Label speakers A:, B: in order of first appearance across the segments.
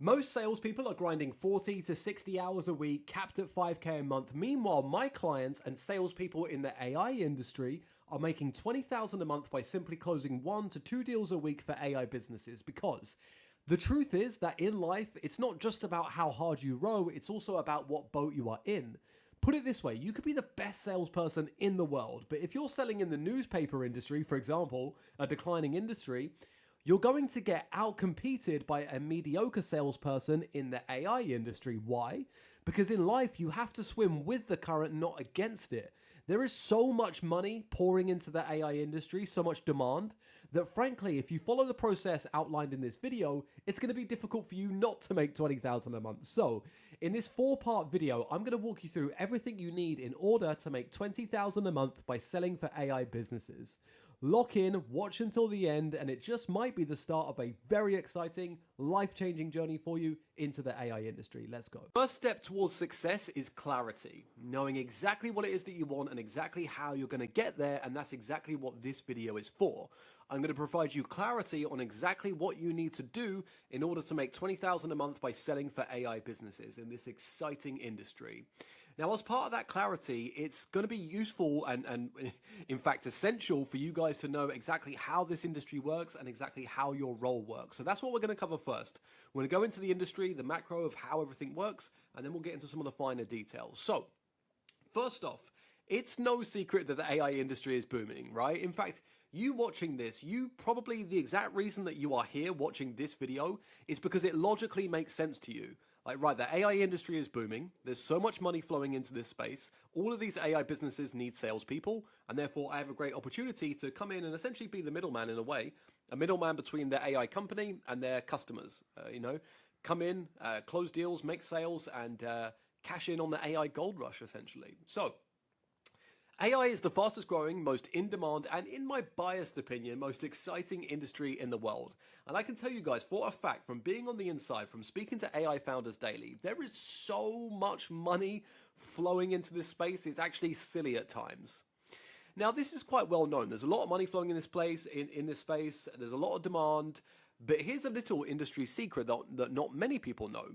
A: Most salespeople are grinding 40 to 60 hours a week, capped at 5K a month. Meanwhile, my clients and salespeople in the AI industry are making 20,000 a month by simply closing 1 to 2 deals a week for AI businesses. Because the truth is that in life, it's not just about how hard you row, it's also about what boat you are in. Put it this way, you could be the best salesperson in the world, but if you're selling in the newspaper industry, for example, a declining industry, you're going to get outcompeted by a mediocre salesperson in the AI industry. Why? Because in life, you have to swim with the current, not against it. There is so much money pouring into the AI industry, so much demand, that frankly, if you follow the process outlined in this video, it's going to be difficult for you not to make 20,000 a month. So, in this 4-part video, I'm going to walk you through everything you need in order to make 20,000 a month by selling for AI businesses. Lock in, watch until the end, and it just might be the start of a very exciting, life-changing journey for you into the AI industry. Let's go. First step towards success is clarity. Knowing exactly what it is that you want and exactly how you're going to get there, and that's exactly what this video is for. I'm going to provide you clarity on exactly what you need to do in order to make 20,000 a month by selling for AI businesses in this exciting industry. Now, as part of that clarity, it's going to be useful and in fact essential for you guys to know exactly how this industry works and exactly how your role works. So that's what we're going to cover first. We're going to go into the industry, the macro of how everything works, and then we'll get into some of the finer details. So, first off, it's no secret that the AI industry is booming, right? In fact, you watching this, the exact reason that you are here watching this video is because it logically makes sense to you. Like, right, the AI industry is booming. There's so much money flowing into this space. All of these AI businesses need salespeople, and therefore I have a great opportunity to come in and essentially be the middleman in a way, a middleman between the AI company and their customers. Come in, close deals, make sales, and cash in on the AI gold rush, essentially. So, AI is the fastest growing, most in demand, and in my biased opinion, most exciting industry in the world. And I can tell you guys for a fact, from being on the inside, from speaking to AI founders daily, there is so much money flowing into this space, it's actually silly at times. Now, this is quite well known. There's a lot of money flowing in this place, in this space, there's a lot of demand, but here's a little industry secret that not many people know.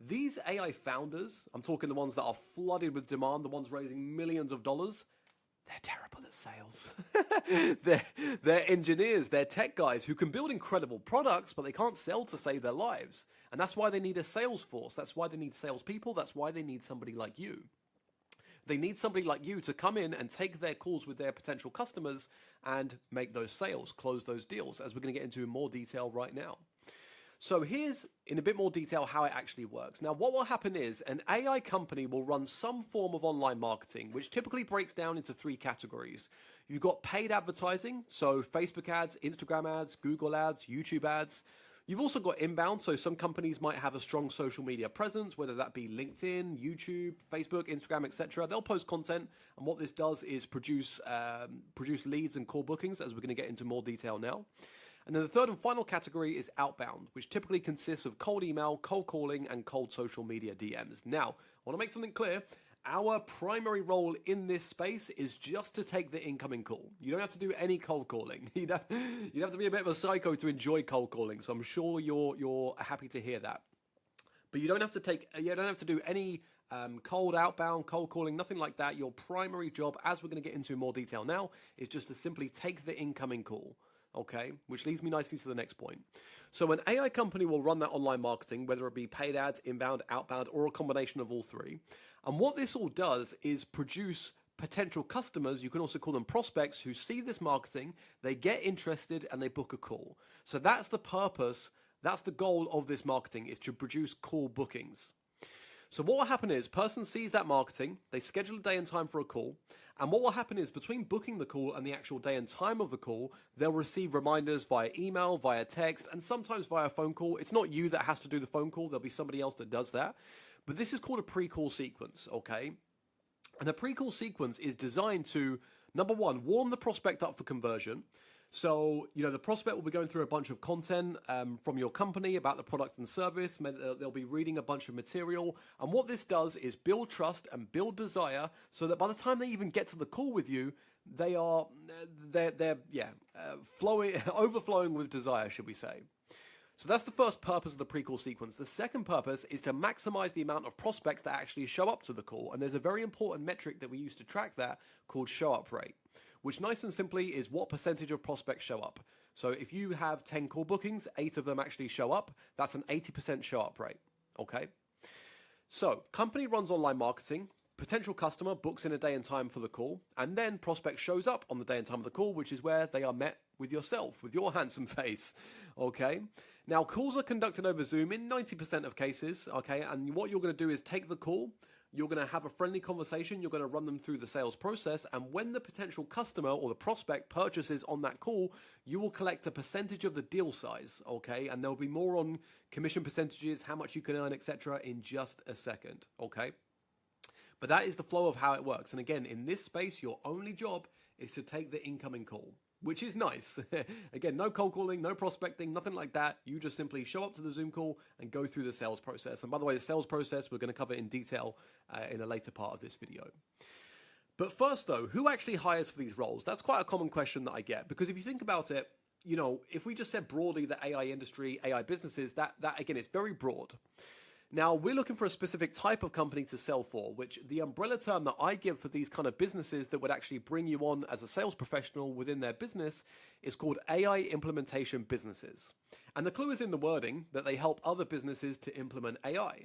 A: These AI founders, I'm talking the ones that are flooded with demand, the ones raising millions of dollars, they're terrible at sales. they're engineers, they're tech guys who can build incredible products, but they can't sell to save their lives. And that's why they need a sales force. That's why they need salespeople. That's why they need somebody like you. They need somebody like you to come in and take their calls with their potential customers and make those sales, close those deals, as we're going to get into in more detail right now. So here's, in a bit more detail, how it actually works. Now, what will happen is an AI company will run some form of online marketing, which typically breaks down into 3 categories. You've got paid advertising, so Facebook ads, Instagram ads, Google ads, YouTube ads. You've also got inbound, so some companies might have a strong social media presence, whether that be LinkedIn, YouTube, Facebook, Instagram, etc. They'll post content, and what this does is produce leads and call bookings, as we're going to get into more detail now. And then the third and final category is outbound, which typically consists of cold email, cold calling, and cold social media DMs. Now, I want to make something clear. Our primary role in this space is just to take the incoming call. You don't have to do any cold calling. You'd have to be a bit of a psycho to enjoy cold calling, so I'm sure you're happy to hear that. But you don't have to do any cold outbound, cold calling, nothing like that. Your primary job, as we're going to get into in more detail now, is just to simply take the incoming call. Okay, which leads me nicely to the next point. So an AI company will run that online marketing, whether it be paid ads, inbound, outbound, or a combination of all 3. And what this all does is produce potential customers, you can also call them prospects, who see this marketing, they get interested, and they book a call. So that's the purpose, that's the goal of this marketing, is to produce call bookings. So what will happen is, person sees that marketing, they schedule a day and time for a call, and what will happen is, between booking the call and the actual day and time of the call, they'll receive reminders via email, via text, and sometimes via phone call. It's not you that has to do the phone call, there'll be somebody else that does that. But this is called a pre-call sequence, okay? And a pre-call sequence is designed to, number one, warm the prospect up for conversion. So, the prospect will be going through a bunch of content from your company about the product and service. They'll be reading a bunch of material. And what this does is build trust and build desire so that by the time they even get to the call with you, they're overflowing with desire, should we say. So that's the first purpose of the pre-call sequence. The second purpose is to maximize the amount of prospects that actually show up to the call. And there's a very important metric that we use to track that called show up rate, which nice and simply is what percentage of prospects show up. So if you have 10 call bookings, 8 of them actually show up. That's an 80% show up rate, okay? So company runs online marketing, potential customer books in a day and time for the call, and then prospect shows up on the day and time of the call, which is where they are met with yourself, with your handsome face, okay? Now, calls are conducted over Zoom in 90% of cases, okay? And what you're going to do is take the call, you're going to have a friendly conversation, you're going to run them through the sales process, and when the potential customer or the prospect purchases on that call, you will collect a percentage of the deal size, okay? And there'll be more on commission percentages, how much you can earn, etc. in just a second, okay? But that is the flow of how it works. And again, in this space, your only job is to take the incoming call, which is nice. Again, no cold calling, no prospecting, nothing like that. You just simply show up to the Zoom call and go through the sales process. And by the way, the sales process, we're going to cover in detail in a later part of this video. But first though, who actually hires for these roles? That's quite a common question that I get, because if you think about it, you know, if we just said broadly the AI industry, AI businesses, that again, it's very broad. Now, we're looking for a specific type of company to sell for, which the umbrella term that I give for these kind of businesses that would actually bring you on as a sales professional within their business is called AI implementation businesses. And the clue is in the wording that they help other businesses to implement AI.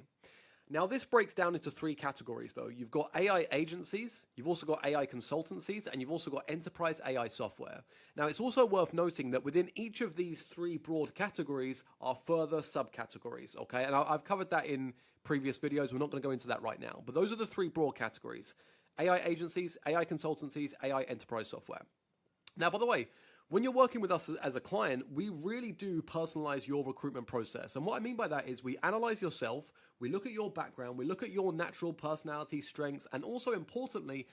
A: Now, this breaks down into 3 categories, though. You've got AI agencies, you've also got AI consultancies, and you've also got enterprise AI software. Now, it's also worth noting that within each of these 3 broad categories are further subcategories, okay? And I've covered that in previous videos. We're not going to go into that right now. But those are the 3 broad categories: AI agencies, AI consultancies, AI enterprise software. Now, by the way, when you're working with us as a client, we really do personalize your recruitment process. And what I mean by that is we analyze yourself, we look at your background, we look at your natural personality strengths, and also importantly,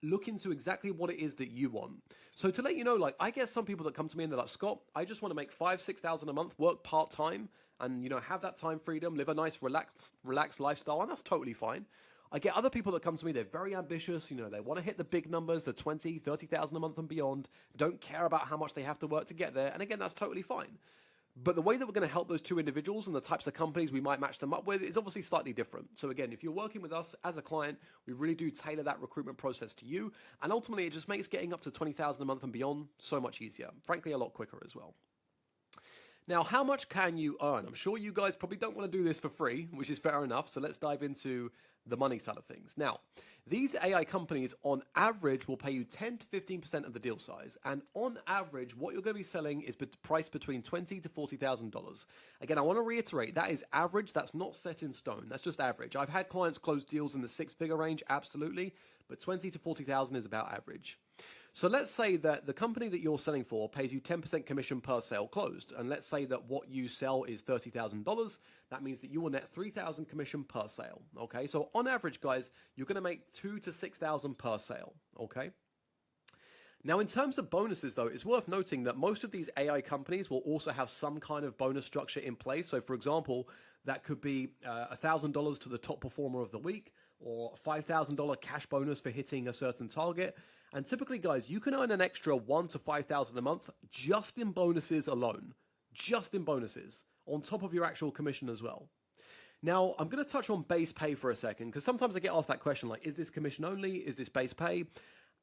A: look into exactly what it is that you want. So to let you know, like, I get some people that come to me and they're like, Scott, I just want to make $5,000-6,000 a month, work part-time, and, you know, have that time freedom, live a nice, relaxed lifestyle, and that's totally fine. I get other people that come to me, they're very ambitious, you know, they want to hit the big numbers, the 20, 30,000 a month and beyond, don't care about how much they have to work to get there, and again, that's totally fine. But the way that we're going to help those 2 individuals and the types of companies we might match them up with is obviously slightly different. So again, if you're working with us as a client, we really do tailor that recruitment process to you, and ultimately it just makes getting up to 20,000 a month and beyond so much easier, frankly a lot quicker as well. Now, how much can you earn? I'm sure you guys probably don't want to do this for free, which is fair enough. So let's dive into the money side of things. Now, these AI companies on average will pay you 10 to 15% of the deal size. And on average, what you're going to be selling is priced between $20,000 to $40,000. Again, I want to reiterate, that is average. That's not set in stone. That's just average. I've had clients close deals in the 6-figure range, absolutely. But 20 to 40,000 is about average. So let's say that the company that you're selling for pays you 10% commission per sale closed. And let's say that what you sell is $30,000. That means that you will net $3,000 commission per sale. Okay, so on average, guys, you're going to make $2,000 to $6,000 per sale. Okay. Now, in terms of bonuses, though, it's worth noting that most of these AI companies will also have some kind of bonus structure in place. So, for example, that could be $1,000 to the top performer of the week, or $5,000 cash bonus for hitting a certain target. And typically, guys, you can earn an extra $1,000 to $5,000 a month just in bonuses alone, just in bonuses, on top of your actual commission as well. Now, I'm going to touch on base pay for a second, because sometimes I get asked that question, like, is this commission only? Is this base pay?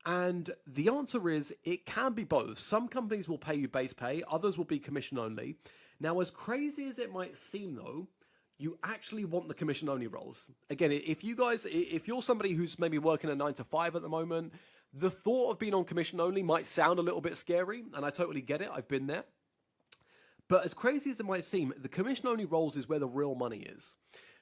A: And the answer is it can be both. Some companies will pay you base pay, others will be commission only. Now, as crazy as it might seem, though, you actually want the commission only roles. Again, if you're somebody who's maybe working a 9 to 5 at the moment, the thought of being on commission only might sound a little bit scary, and I totally get it. I've been there. But as crazy as it might seem, the commission only roles is where the real money is.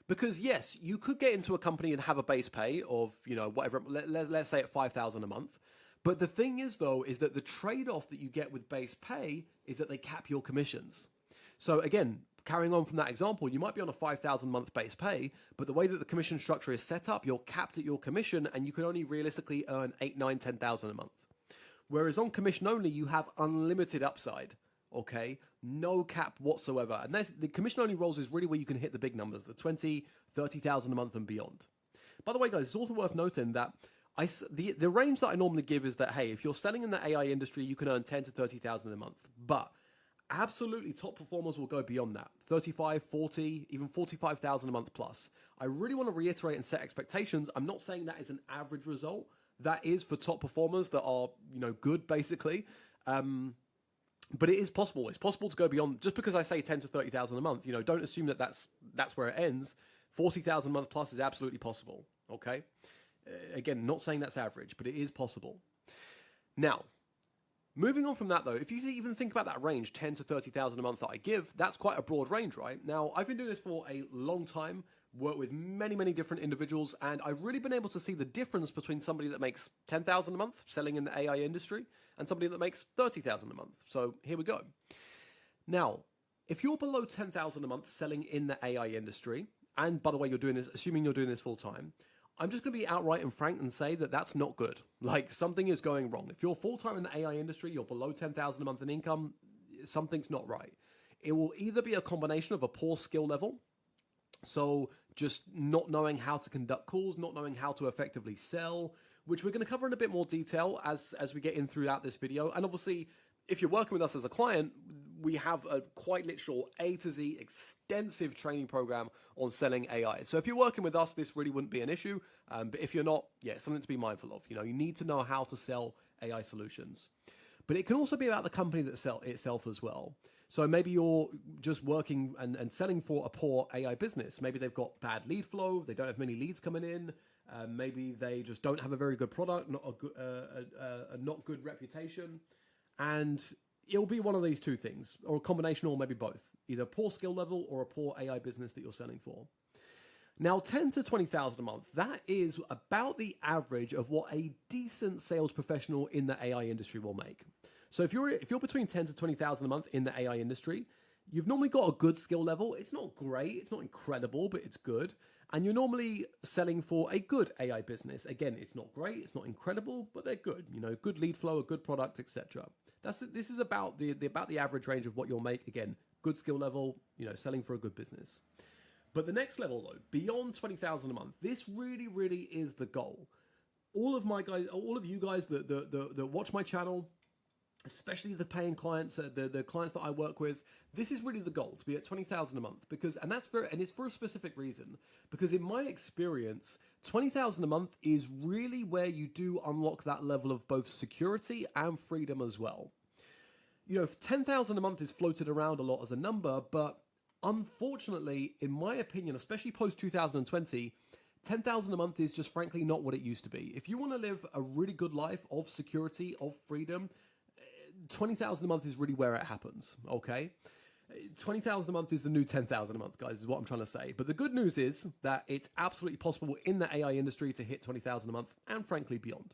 A: Because yes, you could get into a company and have a base pay of, you know, whatever, let's say at $5,000 a month. But the thing is, though, is that the trade-off that you get with base pay is that they cap your commissions. So again, carrying on from that example, you might be on a $5,000 month base pay, but the way that the commission structure is set up, you're capped at your commission and you can only realistically earn $8,000, $9,000, $10,000 a month. Whereas on commission only, you have unlimited upside, okay? No cap whatsoever. And the commission only roles is really where you can hit the big numbers, the 20, 30,000 a month and beyond. By the way, guys, it's also worth noting that the range that I normally give is that, hey, if you're selling in the AI industry, you can earn 10 to 30,000 a month. But Absolutely, top performers will go beyond that. 35, 40, even 45,000 a month plus. I really want to reiterate and set expectations. I'm not saying that is an average result. That is for top performers that are, good basically. But it is possible. It's possible to go beyond. Just because I say 10 to 30,000 a month, don't assume that that's where it ends. 40,000 a month plus is absolutely possible. Okay. Again, not saying that's average, but it is possible. Now, moving on from that, though, if you even think about that range, 10 to 30,000 a month that I give, that's quite a broad range, right? Now, I've been doing this for a long time, worked with many, many different individuals, and I've really been able to see the difference between somebody that makes 10,000 a month selling in the AI industry and somebody that makes 30,000 a month. So here we go. Now, if you're below 10,000 a month selling in the AI industry, and by the way, you're doing this, assuming you're doing this full time, I'm just going to be outright and frank and say that that's not good. Like, something is going wrong. If you're full-time in the AI industry, you're below 10,000 a month in income, something's not right. It will either be a combination of a poor skill level, so just not knowing how to conduct calls, not knowing how to effectively sell, which we're going to cover in a bit more detail as we get in throughout this video. And obviously, if you're working with us as a client, we have a quite literal A to Z extensive training program on selling AI. So if you're working with us, this really wouldn't be an issue. But if you're not, something to be mindful of. You need to know how to sell AI solutions. But it can also be about the company that itself as well. So maybe you're just working and selling for a poor AI business. Maybe they've got bad lead flow. They don't have many leads coming in. Maybe they just don't have a very good product, not a not good reputation. And it'll be one of these two things, or a combination, or maybe both. Either a poor skill level or a poor AI business that you're selling for. Now, 10 to 20,000 a month, that is about the average of what a decent sales professional in the AI industry will make. So if you're between 10 to 20,000 a month in the AI industry, you've normally got a good skill level. It's not great, it's not incredible, but it's good. And you're normally selling for a good AI business. Again, it's not great, it's not incredible, but they're good. Good lead flow, a good product, etc. This is about the average range of what you'll make. Again, good skill level, selling for a good business. But the next level, though, beyond 20,000 a month, this really, really is the goal. All of you guys that watch my channel, especially the paying clients, the clients that I work with, this is really the goal, to be at 20,000 a month, and it's for a specific reason. Because in my experience, 20,000 a month is really where you do unlock that level of both security and freedom as well. 10,000 a month is floated around a lot as a number, but unfortunately, in my opinion, especially post 2020, 10,000 a month is just frankly not what it used to be. If you want to live a really good life of security, of freedom, 20,000 a month is really where it happens, okay? 20,000 a month is the new 10,000 a month, guys, is what I'm trying to say. But the good news is that it's absolutely possible in the AI industry to hit 20,000 a month and frankly beyond.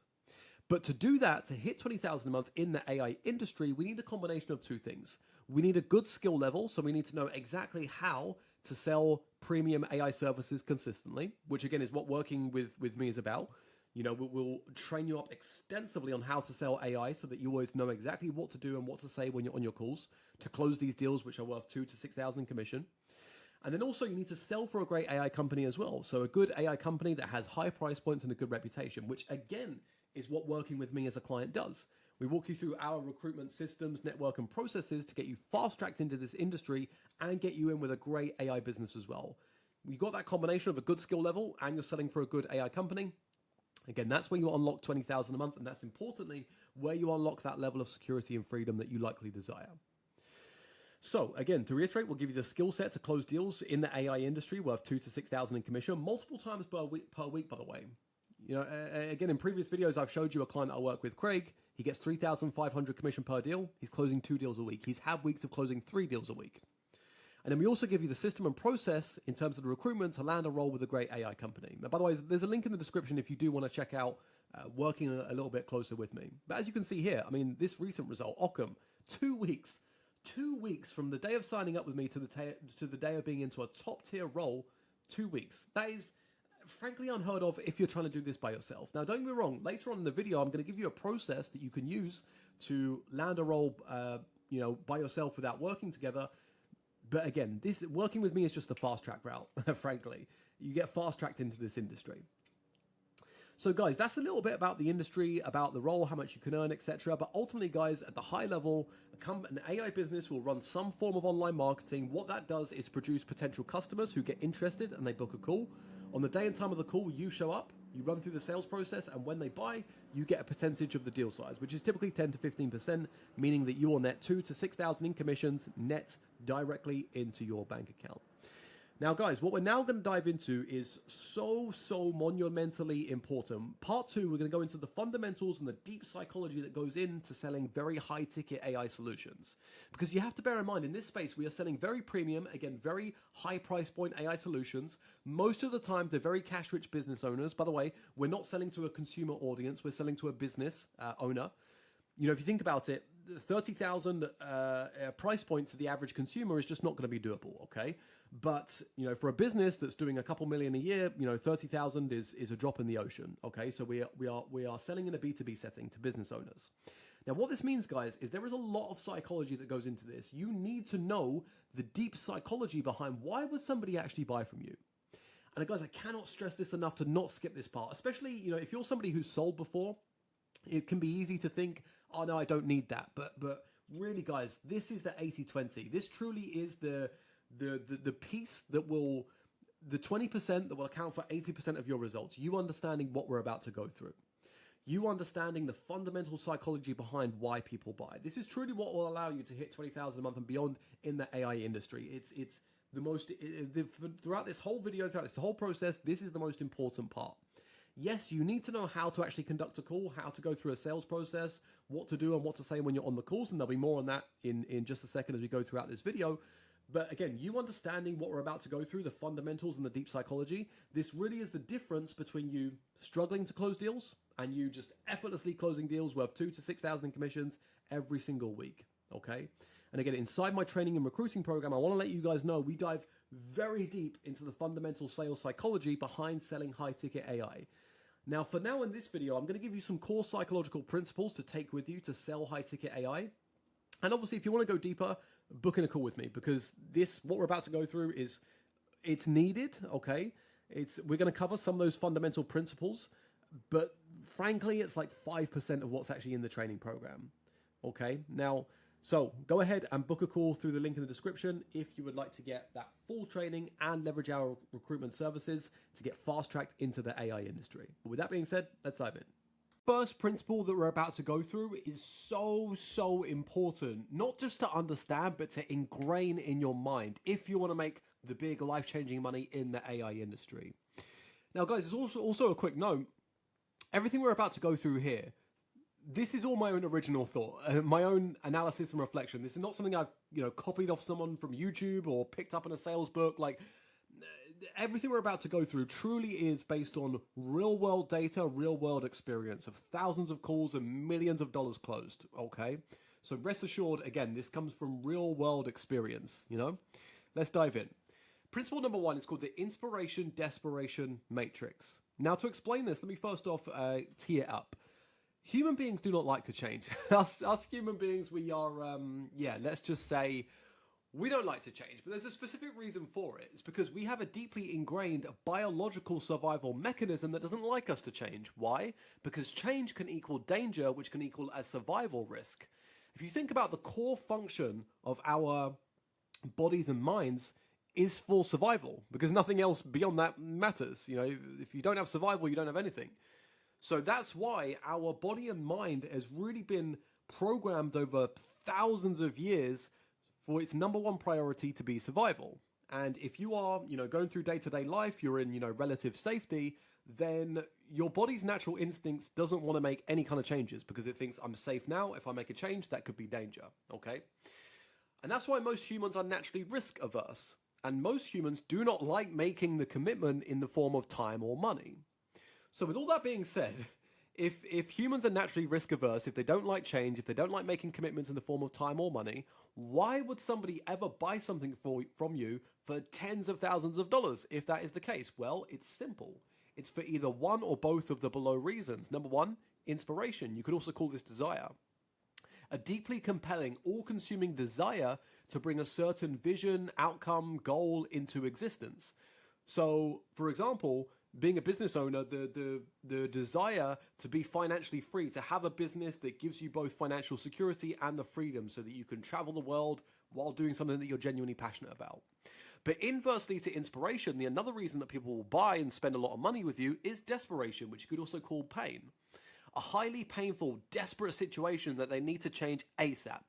A: But to do that, to hit 20,000 a month in the AI industry, we need a combination of two things. We need a good skill level, so we need to know exactly how to sell premium AI services consistently, which again is what working with me is about. We'll train you up extensively on how to sell AI so that you always know exactly what to do and what to say when you're on your calls to close these deals, which are worth 2,000 to 6,000 commission. And then also you need to sell for a great AI company as well. So a good AI company that has high price points and a good reputation, which again is what working with me as a client does. We walk you through our recruitment systems, network, and processes to get you fast-tracked into this industry and get you in with a great AI business as well. You've got that combination of a good skill level and you're selling for a good AI company. Again, that's where you unlock 20,000 a month, and that's importantly where you unlock that level of security and freedom that you likely desire. So again, to reiterate, we'll give you the skill set to close deals in the AI industry worth 2,000 to 6,000 in commission, multiple times per week, by the way. Again, in previous videos, I've showed you a client I work with, Craig. He gets 3,500 commission per deal. He's closing 2 deals a week. He's had weeks of closing 3 deals a week. And then we also give you the system and process in terms of the recruitment to land a role with a great AI company. Now, by the way, there's a link in the description if you do want to check out working a little bit closer with me. But as you can see here, this recent result, Occam, 2 weeks from the day of signing up with me to the day of being into a top tier role, 2 weeks. That is frankly unheard of if you're trying to do this by yourself. Now, don't get me wrong. Later on in the video, I'm going to give you a process that you can use to land a role, by yourself without working together. But again, this working with me is just a fast track route, frankly. You get fast tracked into this industry. So guys, that's a little bit about the industry, about the role, how much you can earn, etc. But ultimately, guys, at the high level, an AI business will run some form of online marketing. What that does is produce potential customers who get interested and they book a call. On the day and time of the call, you show up, you run through the sales process, and when they buy, you get a percentage of the deal size, which is typically 10 to 15%, meaning that you will net 2,000 to 6,000 in commissions net directly into your bank account. Now, guys, what we're now going to dive into is so monumentally important. Part 2, we're going to go into the fundamentals and the deep psychology that goes into selling very high-ticket AI solutions. Because you have to bear in mind, in this space, we are selling very premium, again, very high price point AI solutions. Most of the time, they're very cash-rich business owners. By the way, we're not selling to a consumer audience. We're selling to a business owner. You know, if you think about it, 30,000 price point to the average consumer is just not going to be doable, okay? But, you know, for a business that's doing a couple million a year, you know, 30,000 is a drop in the ocean, okay? So we are selling in a B2B setting to business owners. Now, what this means, guys, is there is a lot of psychology that goes into this. You need to know the deep psychology behind why would somebody actually buy from you? And guys, I cannot stress this enough to not skip this part, especially, you know, if you're somebody who's sold before, it can be easy to think, oh no, I don't need that. But really, guys, this is the 80-20. This truly is the piece that will, the 20% that will account for 80% of your results. You understanding what we're about to go through. You understanding the fundamental psychology behind why people buy. This is truly what will allow you to hit 20,000 a month and beyond in the AI industry. It's the most, throughout this whole video, throughout this whole process, this is the most important part. Yes, you need to know how to actually conduct a call, how to go through a sales process, what to do and what to say when you're on the calls, and there'll be more on that in just a second as we go throughout this video. But again, you understanding what we're about to go through, the fundamentals and the deep psychology, this really is the difference between you struggling to close deals and you just effortlessly closing deals worth 2,000 to 6,000 in commissions every single week, okay? And again, inside my training and recruiting program, I want to let you guys know we dive very deep into the fundamental sales psychology behind selling high-ticket AI. Now, for now in this video, I'm going to give you some core psychological principles to take with you to sell high-ticket AI. And obviously, if you want to go deeper, book in a call with me, because what we're about to go through it's needed, okay? We're going to cover some of those fundamental principles, but frankly, it's like 5% of what's actually in the training program, okay? Now, so go ahead and book a call through the link in the description if you would like to get that full training and leverage our recruitment services to get fast-tracked into the AI industry. But with that being said, let's dive in. First principle that we're about to go through is so important, not just to understand, but to ingrain in your mind if you want to make the big life-changing money in the AI industry. Now, guys, there's also a quick note. Everything we're about to go through here, this is all my own original thought, my own analysis and reflection. This is not something I've, copied off someone from YouTube or picked up in a sales book. Like, everything we're about to go through truly is based on real-world data, real-world experience of thousands of calls and millions of dollars closed, okay? So rest assured, again, this comes from real-world experience, Let's dive in. Principle number 1 is called the inspiration-desperation matrix. Now, to explain this, let me first off tee it up. Human beings do not like to change. us human beings, we are, let's just say, we don't like to change, but there's a specific reason for it. It's because we have a deeply ingrained biological survival mechanism that doesn't like us to change. Why? Because change can equal danger, which can equal a survival risk. If you think about the core function of our bodies and minds is for survival, because nothing else beyond that matters. If you don't have survival, you don't have anything. So that's why our body and mind has really been programmed over thousands of years for its number one priority to be survival. And if you are, going through day-to-day life, you're in, relative safety, then your body's natural instincts doesn't want to make any kind of changes because it thinks I'm safe now. If I make a change, that could be danger, okay? And that's why most humans are naturally risk averse. And most humans do not like making the commitment in the form of time or money. So with all that being said, if humans are naturally risk averse, if they don't like change, if they don't like making commitments in the form of time or money, why would somebody ever buy something from you for tens of thousands of dollars if that is the case? Well, it's simple. It's for either one or both of the below reasons. Number 1, inspiration. You could also call this desire. A deeply compelling, all-consuming desire to bring a certain vision, outcome, goal into existence. So, for example, being a business owner, the desire to be financially free, to have a business that gives you both financial security and the freedom so that you can travel the world while doing something that you're genuinely passionate about. But inversely to inspiration, the another reason that people will buy and spend a lot of money with you is desperation, which you could also call pain. A highly painful, desperate situation that they need to change ASAP.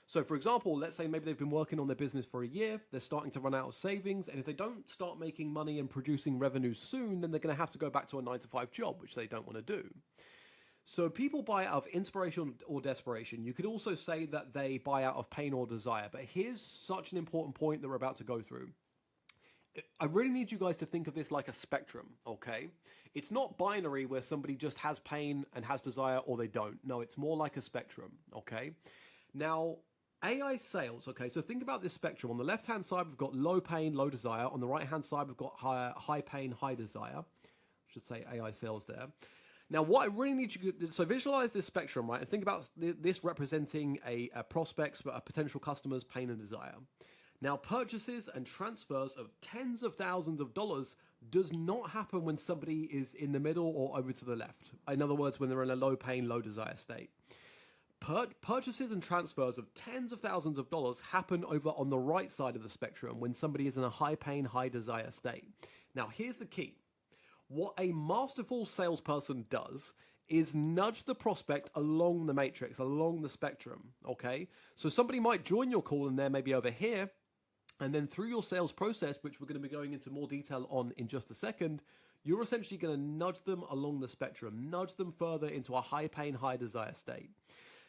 A: So for example, let's say maybe they've been working on their business for a year, they're starting to run out of savings, and if they don't start making money and producing revenue soon, then they're going to have to go back to a 9-to-5 job, which they don't want to do. So people buy out of inspiration or desperation. You could also say that they buy out of pain or desire, but here's such an important point that we're about to go through. I really need you guys to think of this like a spectrum, okay? It's not binary where somebody just has pain and has desire or they don't. No, it's more like a spectrum, okay? Now, AI sales, okay, so think about this spectrum. On the left-hand side, we've got low pain, low desire. On the right-hand side, we've got high pain, high desire. I should say AI sales there. Now, what I really need you to, so visualize this spectrum, right? And think about this representing a prospect's, a potential customer's pain and desire. Now, purchases and transfers of tens of thousands of dollars does not happen when somebody is in the middle or over to the left. In other words, when they're in a low pain, low desire state. Purchases and transfers of tens of thousands of dollars happen over on the right side of the spectrum when somebody is in a high pain, high desire state. Now, here's the key. What a masterful salesperson does is nudge the prospect along the matrix, along the spectrum, okay? So somebody might join your call and they're maybe over here, and then through your sales process, which we're going to be going into more detail on in just a second, you're essentially going to nudge them along the spectrum, nudge them further into a high pain, high desire state.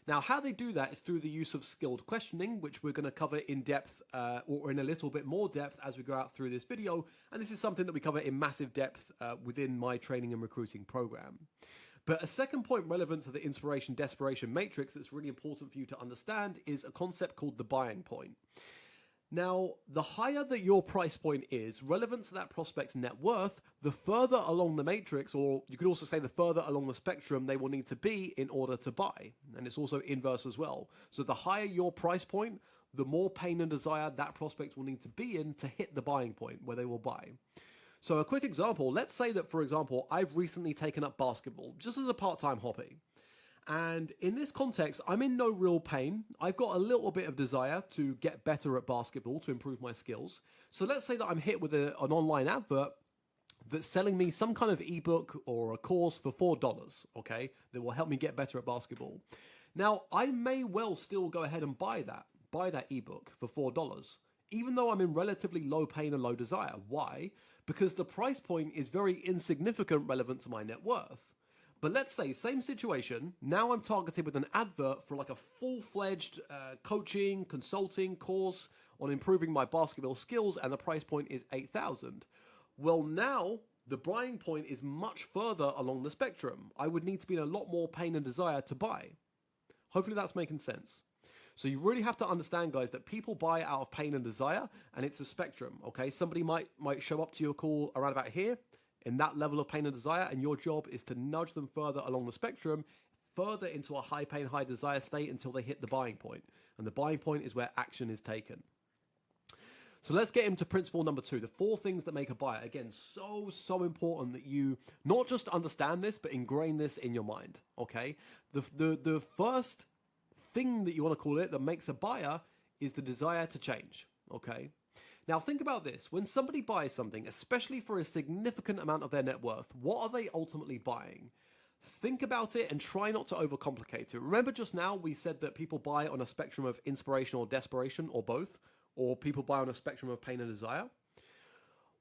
A: Now, how they do that is through the use of skilled questioning, which we're going to cover in depth or in a little bit more depth as we go out through this video. And this is something that we cover in massive depth within my training and recruiting program. But a second point relevant to the inspiration-desperation matrix that's really important for you to understand is a concept called the buying point. Now, the higher that your price point is relevant to that prospect's net worth, the further along the matrix, or you could also say the further along the spectrum they will need to be in order to buy. And it's also inverse as well. So the higher your price point, the more pain and desire that prospect will need to be in to hit the buying point where they will buy. So a quick example, let's say that, for example, I've recently taken up basketball just as a part-time hobby. And in this context, I'm in no real pain. I've got a little bit of desire to get better at basketball, to improve my skills. So let's say that I'm hit with an online advert that's selling me some kind of ebook or a course for $4, okay, that will help me get better at basketball. Now, I may well still go ahead and buy that ebook for $4, even though I'm in relatively low pain and low desire. Why? Because the price point is very insignificant relevant to my net worth. But let's say, same situation, now I'm targeted with an advert for like a full-fledged coaching, consulting course on improving my basketball skills, and the price point is $8,000. Well, now the buying point is much further along the spectrum. I would need to be in a lot more pain and desire to buy. Hopefully that's making sense. So you really have to understand, guys, that people buy out of pain and desire, and it's a spectrum, okay? Somebody might show up to your call around about here, in that level of pain and desire, and your job is to nudge them further along the spectrum, further into a high pain, high desire state until they hit the buying point. And the buying point is where action is taken. So let's get into principle number 2, the 4 things that make a buyer. Again, so important that you not just understand this, but ingrain this in your mind, okay? The first thing that you want to call it that makes a buyer is the desire to change, okay? Now think about this, when somebody buys something, especially for a significant amount of their net worth, what are they ultimately buying? Think about it and try not to overcomplicate it. Remember just now we said that people buy on a spectrum of inspiration or desperation, or both, or people buy on a spectrum of pain and desire?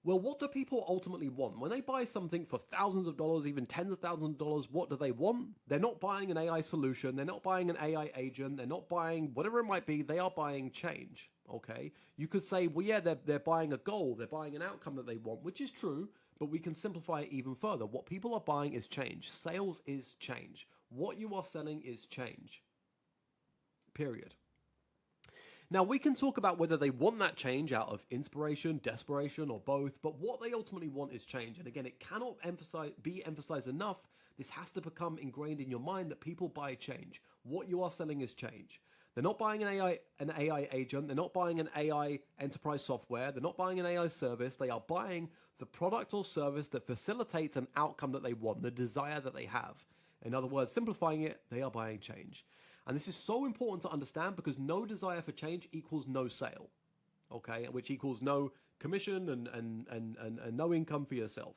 A: Well, what do people ultimately want? When they buy something for thousands of dollars, even tens of thousands of dollars, what do they want? They're not buying an AI solution, they're not buying an AI agent, they're not buying whatever it might be, they are buying change, okay? You could say, well, yeah, they're buying a goal, they're buying an outcome that they want, which is true, but we can simplify it even further. What people are buying is change. Sales is change. What you are selling is change. Period. Now, we can talk about whether they want that change out of inspiration, desperation, or both, but what they ultimately want is change. And again, it cannot be emphasized enough. This has to become ingrained in your mind that people buy change. What you are selling is change. They're not buying an AI agent. They're not buying an AI enterprise software. They're not buying an AI service. They are buying the product or service that facilitates an outcome that they want, the desire that they have. In other words, simplifying it, they are buying change. And this is so important to understand because no desire for change equals no sale, okay? Which equals no commission and no income for yourself.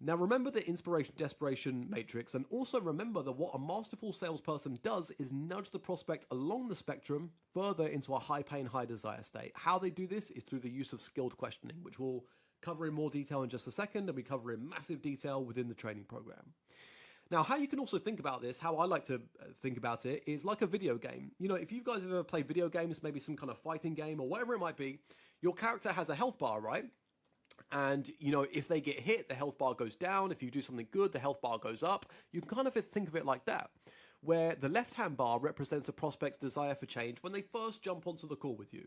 A: Now remember the inspiration-desperation matrix, and also remember that what a masterful salesperson does is nudge the prospect along the spectrum further into a high-pain, high-desire state. How they do this is through the use of skilled questioning, which we'll cover in more detail in just a second, and we cover in massive detail within the training program. Now, how you can also think about this, how I like to think about it, is like a video game. You know, if you guys have ever played video games, maybe some kind of fighting game or whatever it might be, your character has a health bar, right? And, you know, if they get hit, the health bar goes down. If you do something good, the health bar goes up. You can kind of think of it like that, where the left-hand bar represents a prospect's desire for change when they first jump onto the call with you.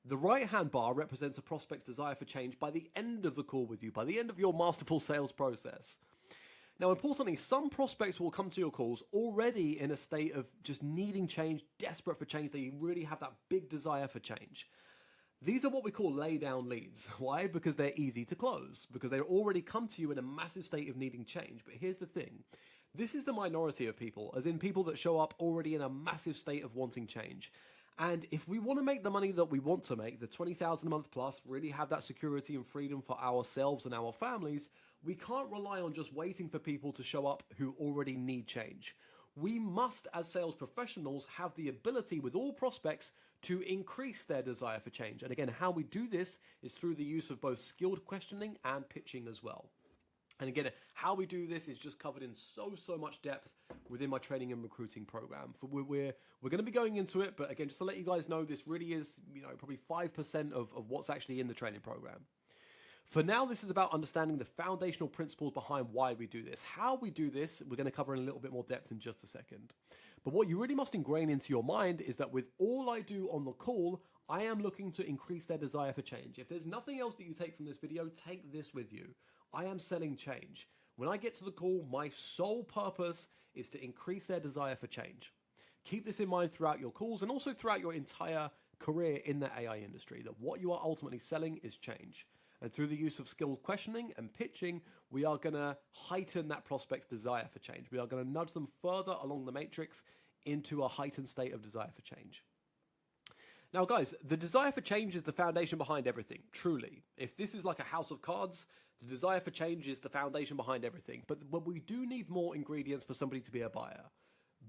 A: The right-hand bar represents a prospect's desire for change by the end of the call with you, by the end of your masterful sales process. Now, importantly, some prospects will come to your calls already in a state of just needing change, desperate for change. They really have that big desire for change. These are what we call lay-down leads. Why? Because they're easy to close, because they already come to you in a massive state of needing change. But here's the thing. This is the minority of people, as in people that show up already in a massive state of wanting change. And if we want to make the money that we want to make, the 20,000 a month plus, really have that security and freedom for ourselves and our families, we can't rely on just waiting for people to show up who already need change. We must, as sales professionals, have the ability with all prospects to increase their desire for change. And again, how we do this is through the use of both skilled questioning and pitching as well. And again, how we do this is just covered in so much depth within my training and recruiting program. We're going to be going into it, but again, just to let you guys know, this really is, you know, probably 5% of what's actually in the training program. For now, this is about understanding the foundational principles behind why we do this. How we do this, we're going to cover in a little bit more depth in just a second. But what you really must ingrain into your mind is that with all I do on the call, I am looking to increase their desire for change. If there's nothing else that you take from this video, take this with you. I am selling change. When I get to the call, my sole purpose is to increase their desire for change. Keep this in mind throughout your calls and also throughout your entire career in the AI industry, that what you are ultimately selling is change. And through the use of skilled questioning and pitching, we are going to heighten that prospect's desire for change. We are going to nudge them further along the matrix into a heightened state of desire for change. Now, guys, the desire for change is the foundation behind everything, truly. If this is like a house of cards, the desire for change is the foundation behind everything. But we do need more ingredients for somebody to be a buyer.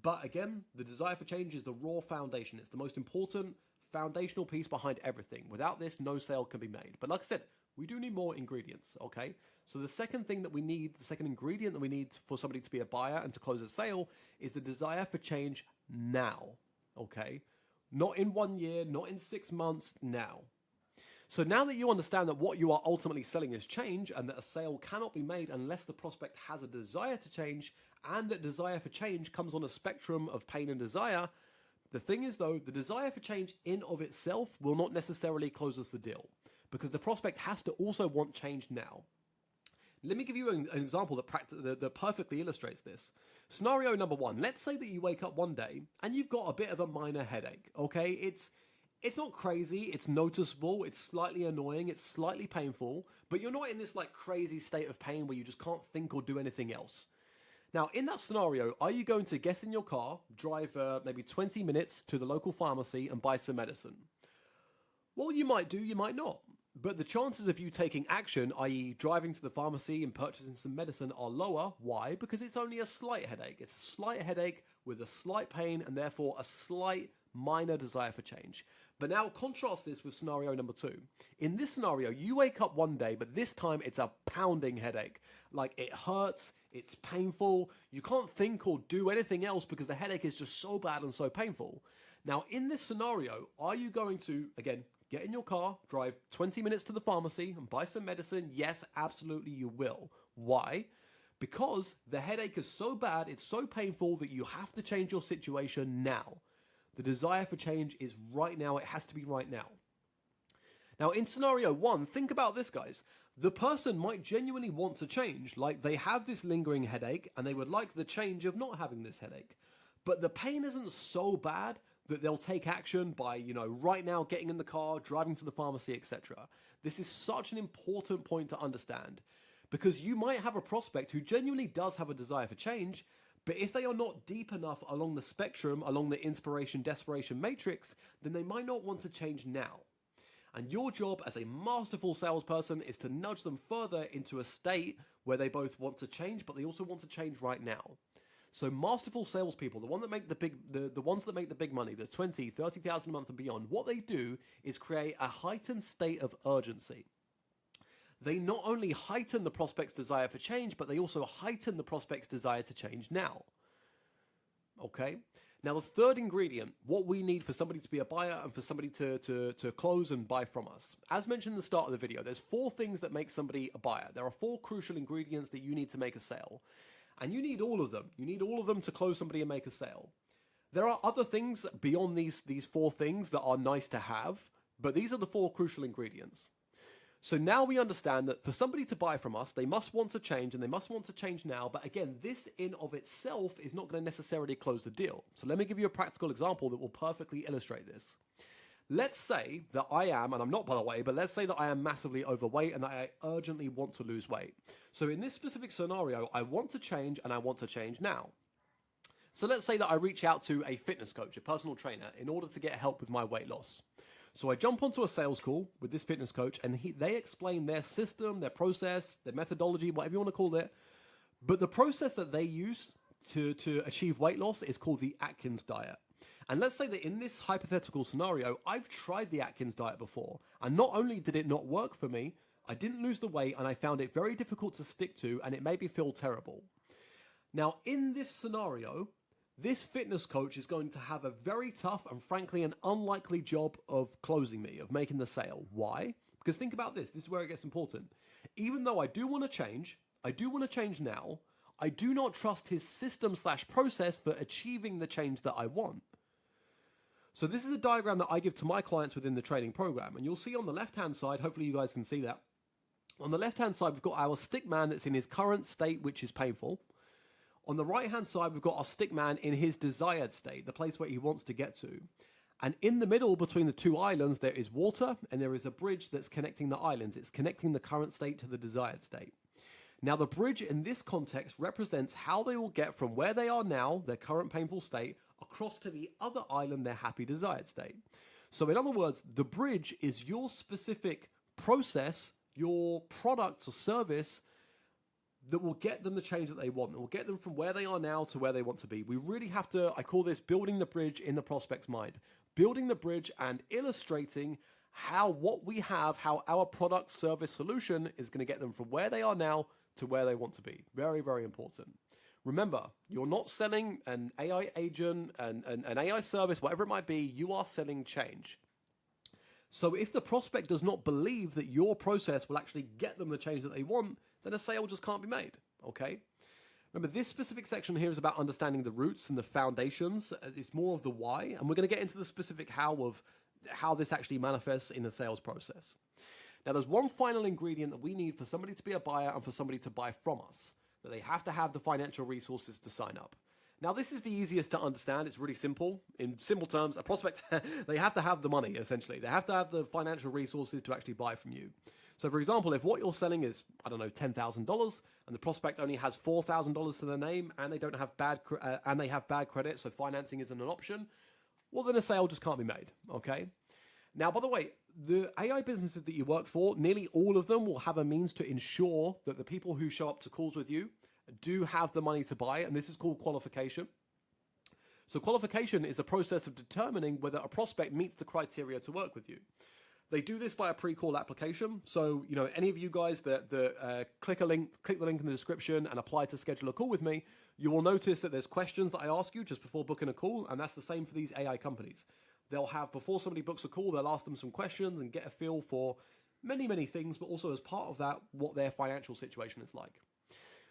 A: But again, the desire for change is the raw foundation. It's the most important foundational piece behind everything. Without this, no sale can be made. But like I said, we do need more ingredients, okay? So the second thing that we need, the second ingredient that we need for somebody to be a buyer and to close a sale is the desire for change now, okay? Not in 1 year, not in 6 months, now. So now that you understand that what you are ultimately selling is change and that a sale cannot be made unless the prospect has a desire to change, and that desire for change comes on a spectrum of pain and desire, the thing is though, the desire for change in of itself will not necessarily close us the deal, because the prospect has to also want change now. Let me give you an example that perfectly illustrates this. Scenario number one, let's say that you wake up one day and you've got a bit of a minor headache, okay? It's not crazy, it's noticeable, it's slightly annoying, it's slightly painful, but you're not in this like crazy state of pain where you just can't think or do anything else. Now, in that scenario, are you going to get in your car, drive maybe 20 minutes to the local pharmacy and buy some medicine? Well, you might do, you might not. But the chances of you taking action, i.e. driving to the pharmacy and purchasing some medicine, are lower. Why? Because it's only a slight headache. It's a slight headache with a slight pain and therefore a slight minor desire for change. But now contrast this with scenario number two. In this scenario, you wake up one day, but this time it's a pounding headache. Like it hurts, it's painful, you can't think or do anything else because the headache is just so bad and so painful. Now, in this scenario, are you going to, again, get in your car, drive 20 minutes to the pharmacy and buy some medicine? Yes, absolutely you will. Why? Because the headache is so bad, it's so painful that you have to change your situation now. The desire for change is right now. It has to be right now. Now, in scenario one, think about this, guys. The person might genuinely want to change. Like they have this lingering headache and they would like the change of not having this headache. But the pain isn't so bad that they'll take action by, right now getting in the car, driving to the pharmacy, etc. This is such an important point to understand, because you might have a prospect who genuinely does have a desire for change, but if they are not deep enough along the spectrum, along the inspiration-desperation matrix, then they might not want to change now. And your job as a masterful salesperson is to nudge them further into a state where they both want to change, but they also want to change right now. So masterful salespeople, the ones that make the big money, the 20, 30,000 a month and beyond, what they do is create a heightened state of urgency. They not only heighten the prospect's desire for change, but they also heighten the prospect's desire to change now. Okay? Now, the third ingredient, what we need for somebody to be a buyer and for somebody to close and buy from us. As mentioned in the start of the video, there's 4 things that make somebody a buyer. There are 4 crucial ingredients that you need to make a sale. And you need all of them. You need all of them to close somebody and make a sale. There are other things beyond these 4 things that are nice to have, but these are the 4 crucial ingredients. So now we understand that for somebody to buy from us, they must want to change, and they must want to change now. But again, this in of itself is not going to necessarily close the deal. So let me give you a practical example that will perfectly illustrate this. Let's say that I am, and I'm not by the way, but let's say that I am massively overweight and that I urgently want to lose weight. So in this specific scenario, I want to change and I want to change now. So let's say that I reach out to a fitness coach, a personal trainer, in order to get help with my weight loss. So I jump onto a sales call with this fitness coach, and they explain their system, their process, their methodology, whatever you want to call it. But the process that they use to achieve weight loss is called the Atkins diet. And let's say that in this hypothetical scenario, I've tried the Atkins diet before, and not only did it not work for me, I didn't lose the weight, and I found it very difficult to stick to, and it made me feel terrible. Now, in this scenario, this fitness coach is going to have a very tough and frankly an unlikely job of closing me, of making the sale. Why? Because think about this. This is where it gets important. Even though I do want to change now, I do not trust his system/process for achieving the change that I want. So this is a diagram that I give to my clients within the training program. And you'll see on the left-hand side, hopefully you guys can see that. On the left-hand side, we've got our stick man that's in his current state, which is painful. On the right-hand side, we've got our stick man in his desired state, the place where he wants to get to. And in the middle between the 2 islands, there is water and there is a bridge that's connecting the islands. It's connecting the current state to the desired state. Now, the bridge in this context represents how they will get from where they are now, their current painful state, across to the other island, their happy desired state. So in other words, the bridge is your specific process, your product or service that will get them the change that they want, that will get them from where they are now to where they want to be. We really have to, I call this building the bridge in the prospect's mind. Building the bridge and illustrating how what we have, how our product, service, solution is going to get them from where they are now to where they want to be. Very, very important. Remember, you're not selling an AI agent, an AI service, whatever it might be, you are selling change. So if the prospect does not believe that your process will actually get them the change that they want, then a sale just can't be made, okay? Remember, this specific section here is about understanding the roots and the foundations. It's more of the why, and we're going to get into the specific how of how this actually manifests in the sales process. Now, there's one final ingredient that we need for somebody to be a buyer and for somebody to buy from us, that they have to have the financial resources to sign up. Now, this is the easiest to understand. It's really simple. In simple terms, a prospect, they have to have the money, essentially. They have to have the financial resources to actually buy from you. So, for example, if what you're selling is, I don't know, $10,000, and the prospect only has $4,000 to their name, and they don't have they have bad credit, so financing isn't an option, well, then a sale just can't be made. Okay. Now, by the way, the AI businesses that you work for, nearly all of them will have a means to ensure that the people who show up to calls with you do have the money to buy, and this is called qualification. So qualification is the process of determining whether a prospect meets the criteria to work with you. They do this by a pre-call application. So, any of you guys that click the link in the description and apply to schedule a call with me, you will notice that there's questions that I ask you just before booking a call, and that's the same for these AI companies. They'll have, before somebody books a call, they'll ask them some questions and get a feel for many, many things, but also as part of that, what their financial situation is like.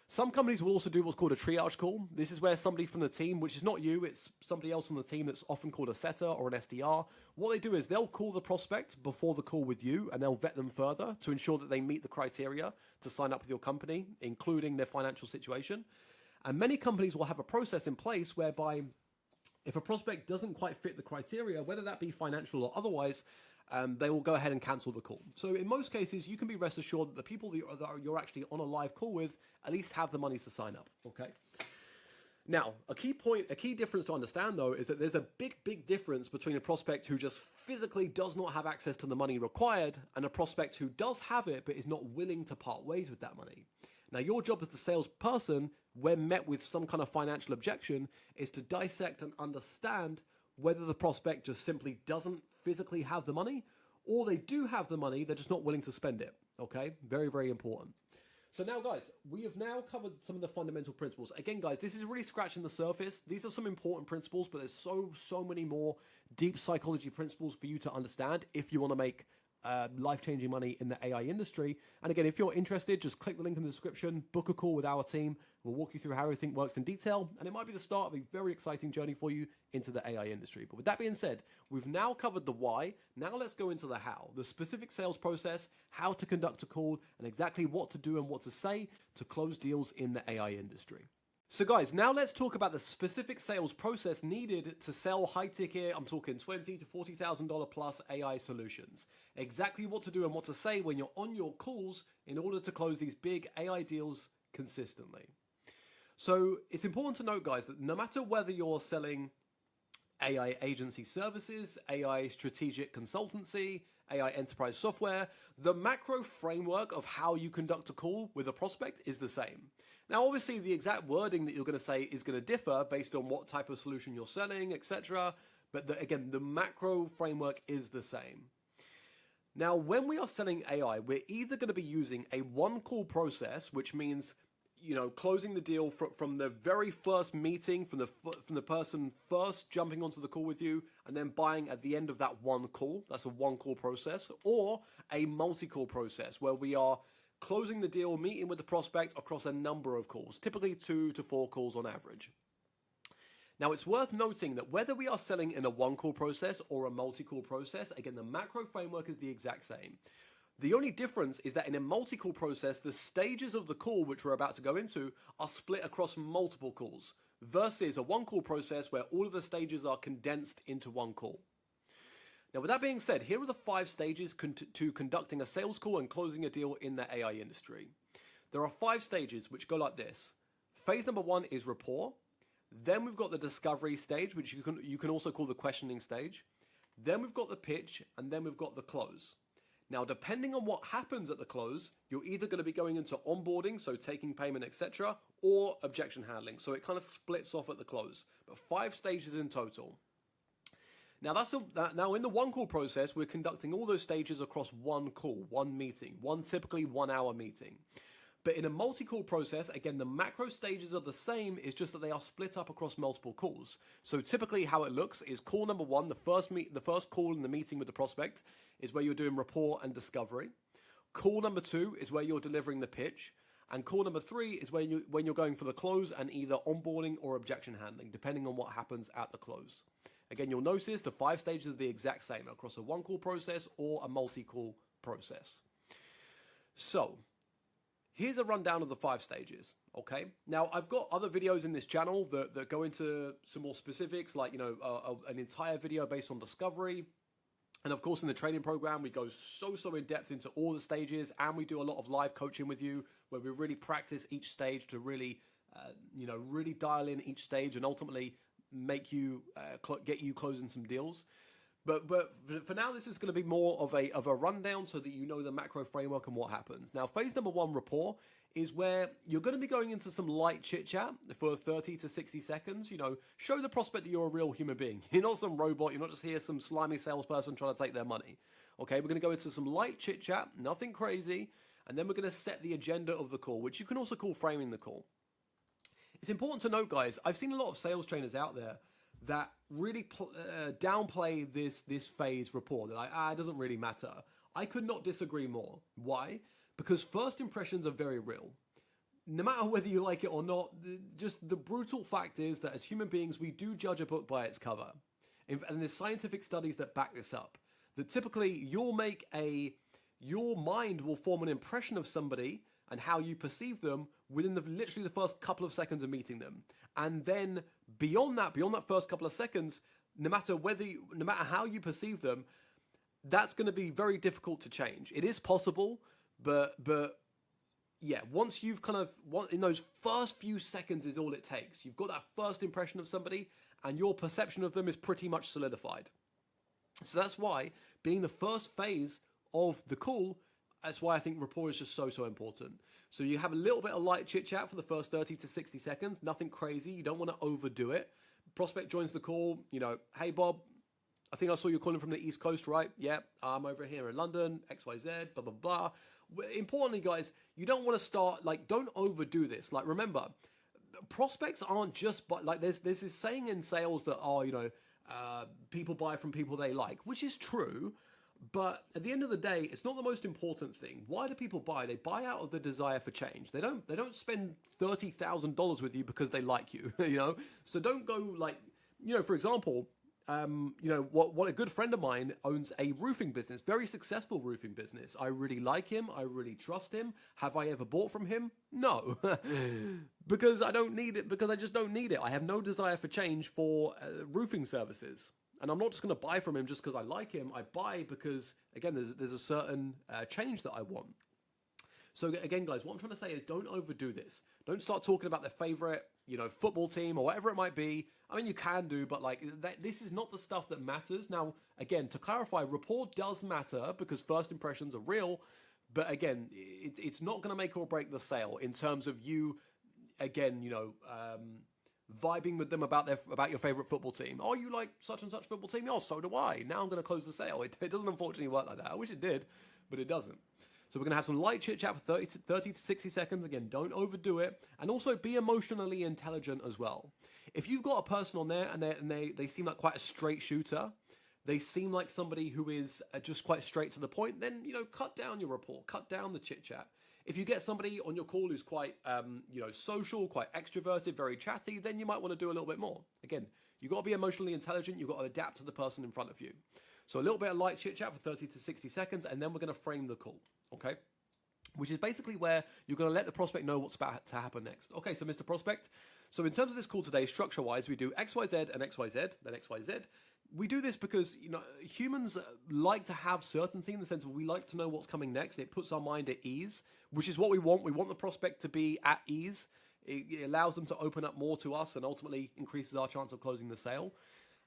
A: Some companies will also do what's called a triage call. This is where somebody from the team, which is not you, it's somebody else on the team that's often called a setter or an SDR. What they do is they'll call the prospect before the call with you, and they'll vet them further to ensure that they meet the criteria to sign up with your company, including their financial situation. And many companies will have a process in place whereby If a prospect doesn't quite fit the criteria, whether that be financial or otherwise, they will go ahead and cancel the call. So in most cases, you can be rest assured that the people that you're actually on a live call with at least have the money to sign up, okay? Now, a key difference to understand though is that there's a big difference between a prospect who just physically does not have access to the money required and a prospect who does have it but is not willing to part ways with that money. Now, your job as the salesperson, when met with some kind of financial objection, is to dissect and understand whether the prospect just simply doesn't physically have the money, or they do have the money, they're just not willing to spend it, okay? Very, very important. So now, guys, we have now covered some of the fundamental principles. Again, guys, this is really scratching the surface. These are some important principles, but there's so many more deep psychology principles for you to understand if you want to make life-changing money in the AI industry. And again, if you're interested, just click the link in the description, book a call with our team. We'll walk you through how everything works in detail, and it might be the start of a very exciting journey for you into the AI industry. But with that being said, we've now covered the why. Now let's go into the how, the specific sales process, how to conduct a call, and exactly what to do and what to say to close deals in the AI industry. So guys, now let's talk about the specific sales process needed to sell high ticket, I'm talking $20,000 to $40,000 plus AI solutions. Exactly what to do and what to say when you're on your calls in order to close these big AI deals consistently. So it's important to note, guys, that no matter whether you're selling AI agency services, AI strategic consultancy, AI enterprise software, the macro framework of how you conduct a call with a prospect is the same. Now, obviously, the exact wording that you're going to say is going to differ based on what type of solution you're selling, etc. But again, the macro framework is the same. Now, when we are selling AI, we're either going to be using a one-call process, which means closing the deal from the very first meeting, from the person first jumping onto the call with you, and then buying at the end of that one call. That's a one-call process, or a multi-call process where we are closing the deal, meeting with the prospect across a number of calls, typically 2 to 4 calls on average. Now, it's worth noting that whether we are selling in a one-call process or a multi-call process, again, the macro framework is the exact same. The only difference is that in a multi-call process, the stages of the call, which we're about to go into, are split across multiple calls, versus a one-call process where all of the stages are condensed into one call. Now, with that being said, here are the 5 stages to conducting a sales call and closing a deal in the AI industry. There are 5 stages which go like this. Phase number 1 is rapport. Then we've got the discovery stage, which you can also call the questioning stage. Then we've got the pitch, and then we've got the close. Now, depending on what happens at the close, you're either going to be going into onboarding, so taking payment, etc., or objection handling. So it kind of splits off at the close, but 5 stages in total. Now, now in the one-call process, we're conducting all those stages across one call, one meeting, one typically 1-hour meeting. But in a multi-call process, again, the macro stages are the same, it's just that they are split up across multiple calls. So typically how it looks is call number 1, the first call in the meeting with the prospect is where you're doing rapport and discovery. Call number 2 is where you're delivering the pitch. And call number 3 is when you're going for the close and either onboarding or objection handling, depending on what happens at the close. Again, you'll notice the 5 stages are the exact same across a one-call process or a multi-call process. So, here's a rundown of the 5 stages, okay? Now, I've got other videos in this channel that go into some more specifics, like, an entire video based on discovery. And of course, in the training program, we go so in depth into all the stages, and we do a lot of live coaching with you where we really practice each stage to really, really dial in each stage and ultimately make you get you closing some deals. But for now, this is going to be more of a rundown so that you know the macro framework and what happens. Now, phase number 1, rapport, is where you're going to be going into some light chit chat for 30 to 60 seconds. Show the prospect that you're a real human being. You're not some robot. You're not just here some slimy salesperson trying to take their money. Okay, we're going to go into some light chit chat, nothing crazy, and then we're going to set the agenda of the call, which you can also call framing the call. It's important to note, guys, I've seen a lot of sales trainers out there that really downplay this phase rapport. They're like, it doesn't really matter. I could not disagree more. Why? Because first impressions are very real. No matter whether you like it or not, just the brutal fact is that as human beings, we do judge a book by its cover. And there's scientific studies that back this up. That typically your mind will form an impression of somebody, and how you perceive them within literally the first couple of seconds of meeting them. And then beyond that first couple of seconds, no matter how you perceive them, that's going to be very difficult to change. It is possible, but yeah, once you've in those first few seconds is all it takes. You've got that first impression of somebody, and your perception of them is pretty much solidified. So that's why being the first phase of the call, that's why I think rapport is just so important. So you have a little bit of light chit chat for the first 30 to 60 seconds, nothing crazy. You don't want to overdo it. Prospect joins the call, hey Bob, I think I saw you calling from the East Coast, right? Yeah, I'm over here in London, XYZ, blah, blah, blah. Importantly, guys, you don't want to start, don't overdo this. Remember, prospects aren't just, there's this saying in sales that, people buy from people they like, which is true. But at the end of the day, it's not the most important thing. Why do people buy? They buy out of the desire for change. They don't spend $30,000 with you because they like you, So don't go for example, what a good friend of mine owns a roofing business, very successful roofing business. I really like him. I really trust him. Have I ever bought from him? No, because I don't need it, because I just don't need it. I have no desire for change for roofing services. And I'm not just going to buy from him just because I like him. I buy because, again, there's a certain change that I want. So again, guys, what I'm trying to say is don't overdo this. Don't start talking about their favorite, football team or whatever it might be. I mean, you can do, but this is not the stuff that matters. Now, again, to clarify, rapport does matter because first impressions are real. But again, it's not going to make or break the sale in terms of you, again, vibing with them about your favorite football team. Oh, you like such and such football team? Oh, so do I. Now I'm going to close the sale. It doesn't unfortunately work like that. I wish it did, but it doesn't. So we're going to have some light chit chat for 30 to 60 seconds. Again, don't overdo it. And also be emotionally intelligent as well. If you've got a person on there and they seem like quite a straight shooter, they seem like somebody who is just quite straight to the point, then, cut down your rapport, cut down the chit chat. If you get somebody on your call who's quite, social, quite extroverted, very chatty, then you might want to do a little bit more. Again, you've got to be emotionally intelligent. You've got to adapt to the person in front of you. So a little bit of light chit chat for 30 to 60 seconds, and then we're going to frame the call, okay? Which is basically where you're going to let the prospect know what's about to happen next. Okay, so Mr. Prospect, so in terms of this call today, structure-wise, we do XYZ and XYZ, then XYZ. We do this because, humans like to have certainty in the sense of we like to know what's coming next. It puts our mind at ease, which is what we want. We want the prospect to be at ease. It allows them to open up more to us and ultimately increases our chance of closing the sale.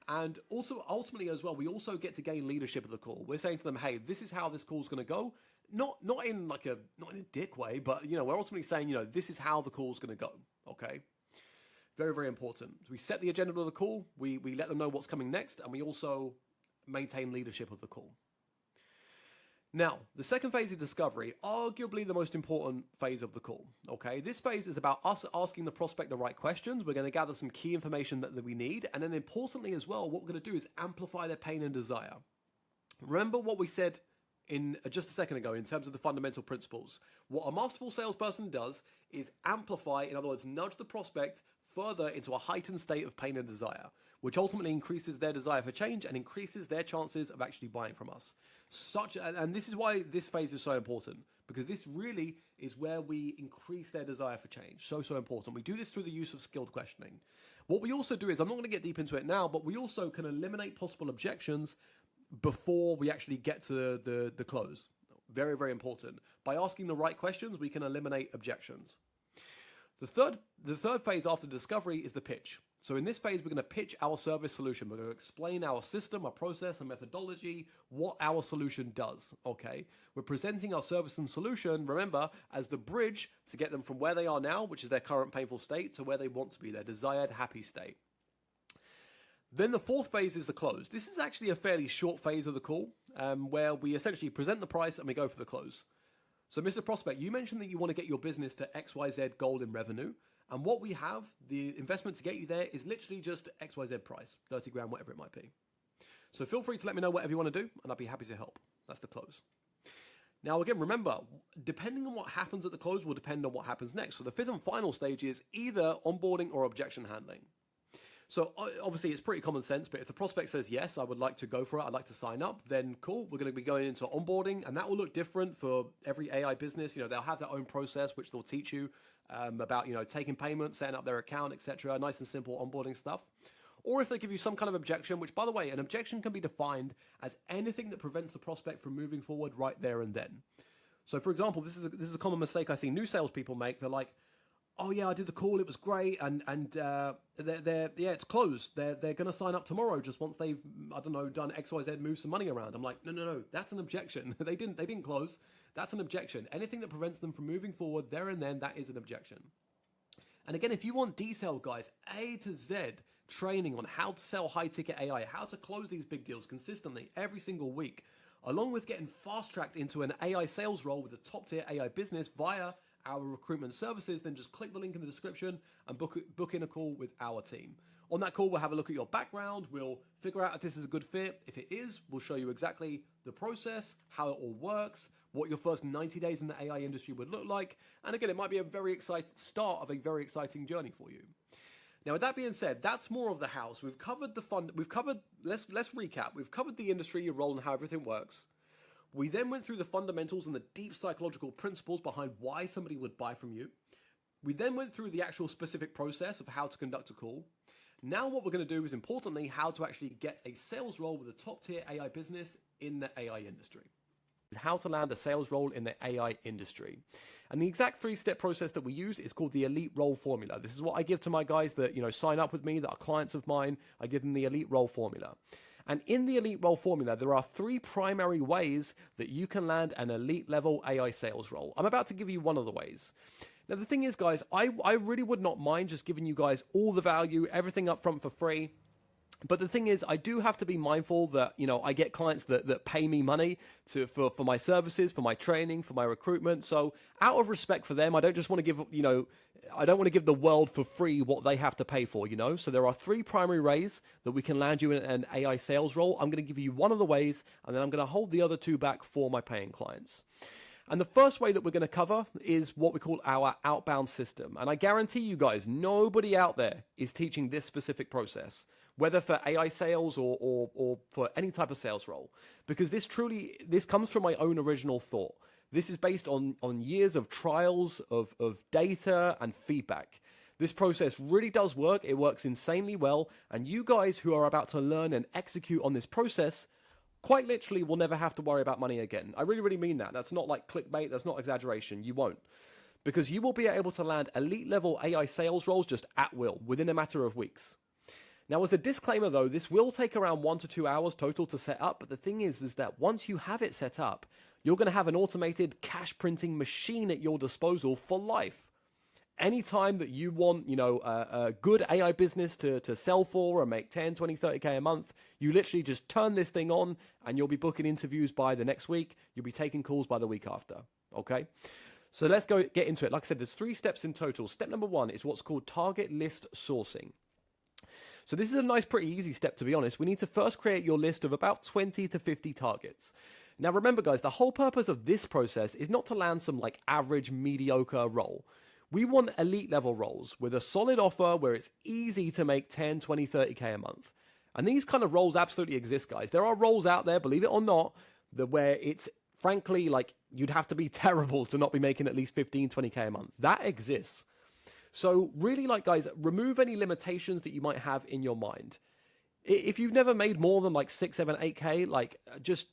A: And also, ultimately as well, we also get to gain leadership of the call. We're saying to them, hey, this is how this call's going to go. Not in a dick way, but, we're ultimately saying, this is how the call's going to go, okay? Very, very important. We set the agenda of the call, we let them know what's coming next, and we also maintain leadership of the call. Now, the second phase is discovery, arguably the most important phase of the call, okay? This phase is about us asking the prospect the right questions. We're going to gather some key information that we need, and then importantly as well, what we're going to do is amplify their pain and desire. Remember what we said in just a second ago in terms of the fundamental principles. What a masterful salesperson does is amplify, in other words, nudge the prospect further into a heightened state of pain and desire, which ultimately increases their desire for change and increases their chances of actually buying from us. And this is why this phase is so important, because this really is where we increase their desire for change. So important. We do this through the use of skilled questioning. What we also do is, I'm not going to get deep into it now, but we also can eliminate possible objections before we actually get to the close. Very, very important. By asking the right questions, we can eliminate objections. The third phase after discovery is the pitch. So in this phase, we're going to pitch our service solution. We're going to explain our system, our process, and methodology, what our solution does, okay? We're presenting our service and solution, remember, as the bridge to get them from where they are now, which is their current painful state, to where they want to be, their desired happy state. Then the fourth phase is the close. This is actually a fairly short phase of the call, where we essentially present the price and we go for the close. So Mr. Prospect, you mentioned that you want to get your business to XYZ goal in revenue. And what we have, the investment to get you there is literally just XYZ price, 30 grand, whatever it might be. So feel free to let me know whatever you want to do, and I'll be happy to help. That's the close. Now, again, remember, depending on what happens at the close will depend on what happens next. So the fifth and final stage is either onboarding or objection handling. So obviously it's pretty common sense, but if the prospect says, yes, I would like to go for it, I'd like to sign up, then cool, we're going to be going into onboarding, and that will look different for every AI business. They'll have their own process, which they'll teach you about, taking payments, setting up their account, etc. Nice and simple onboarding stuff. Or if they give you some kind of objection, which, by the way, an objection can be defined as anything that prevents the prospect from moving forward right there and then. So, for example, this is a common mistake I see new salespeople make. They're like, "Oh yeah, I did the call, it was great, and it's closed. They're going to sign up tomorrow just once they've, I don't know, done XYZ, move some money around." I'm like, no, that's an objection. They didn't close. That's an objection. Anything that prevents them from moving forward there and then, that is an objection. And again, if you want detailed, guys, A to Z training on how to sell high-ticket AI, how to close these big deals consistently every single week, along with getting fast-tracked into an AI sales role with a top-tier AI business via our recruitment services, then just click the link in the description and book in a call with our team. On that call, we'll have a look at your background. We'll figure out if this is a good fit. If it is, we'll show you exactly the process, how it all works, what your first 90 days in the AI industry would look like. And again, it might be a very exciting start of a very exciting journey for you. Now, with that being said, that's more of the house. We've covered the fund. Let's recap. We've covered the industry, your role, and how everything works. We then went through the fundamentals and the deep psychological principles behind why somebody would buy from you. We then went through the actual specific process of how to conduct a call. Now what we're going to do is, importantly, how to actually get a sales role with a top-tier AI business in the AI industry. How to land a sales role in the AI industry. And the exact 3-step process that we use is called the elite role formula. This is what I give to my guys that, sign up with me, that are clients of mine. I give them the elite role formula. And in the elite role formula, there are 3 primary ways that you can land an elite level AI sales role. I'm about to give you one of the ways. Now, the thing is, guys, I really would not mind just giving you guys all the value, everything up front for free. But the thing is, I do have to be mindful that, I get clients that pay me money for my services, for my training, for my recruitment. So out of respect for them, I don't just want to give, I don't want to give the world for free what they have to pay for, So there are 3 primary ways that we can land you in an AI sales role. I'm going to give you one of the ways, and then I'm going to hold the other 2 back for my paying clients. And the first way that we're going to cover is what we call our outbound system. And I guarantee you guys, nobody out there is teaching this specific process, whether for AI sales or for any type of sales role, because this comes from my own original thought. This is based on years of trials, of data and feedback. This process really does work. It works insanely well. And you guys who are about to learn and execute on this process quite literally will never have to worry about money again. I really, really mean that. That's not like clickbait. That's not exaggeration. You won't. Because you will be able to land elite level AI sales roles just at will within a matter of weeks. Now, as a disclaimer though, this will take around 1 to 2 hours total to set up. But the thing is that once you have it set up, you're going to have an automated cash printing machine at your disposal for life. Anytime that you want, a good AI business to sell for and make 10, 20, 30K a month, you literally just turn this thing on and you'll be booking interviews by the next week. You'll be taking calls by the week after. Okay. So let's get into it. Like I said, there's 3 steps in total. Step number 1 is what's called target list sourcing. So this is a nice, pretty easy step, to be honest. We need to first create your list of about 20 to 50 targets. Now, remember, guys, the whole purpose of this process is not to land some average, mediocre role. We want elite level roles with a solid offer where it's easy to make 10, 20, 30K a month. And these kind of roles absolutely exist, guys. There are roles out there, believe it or not, where it's frankly you'd have to be terrible to not be making at least 15, 20K a month. That exists. So really, guys, remove any limitations that you might have in your mind. If you've never made more than 6, 7, 8K, just...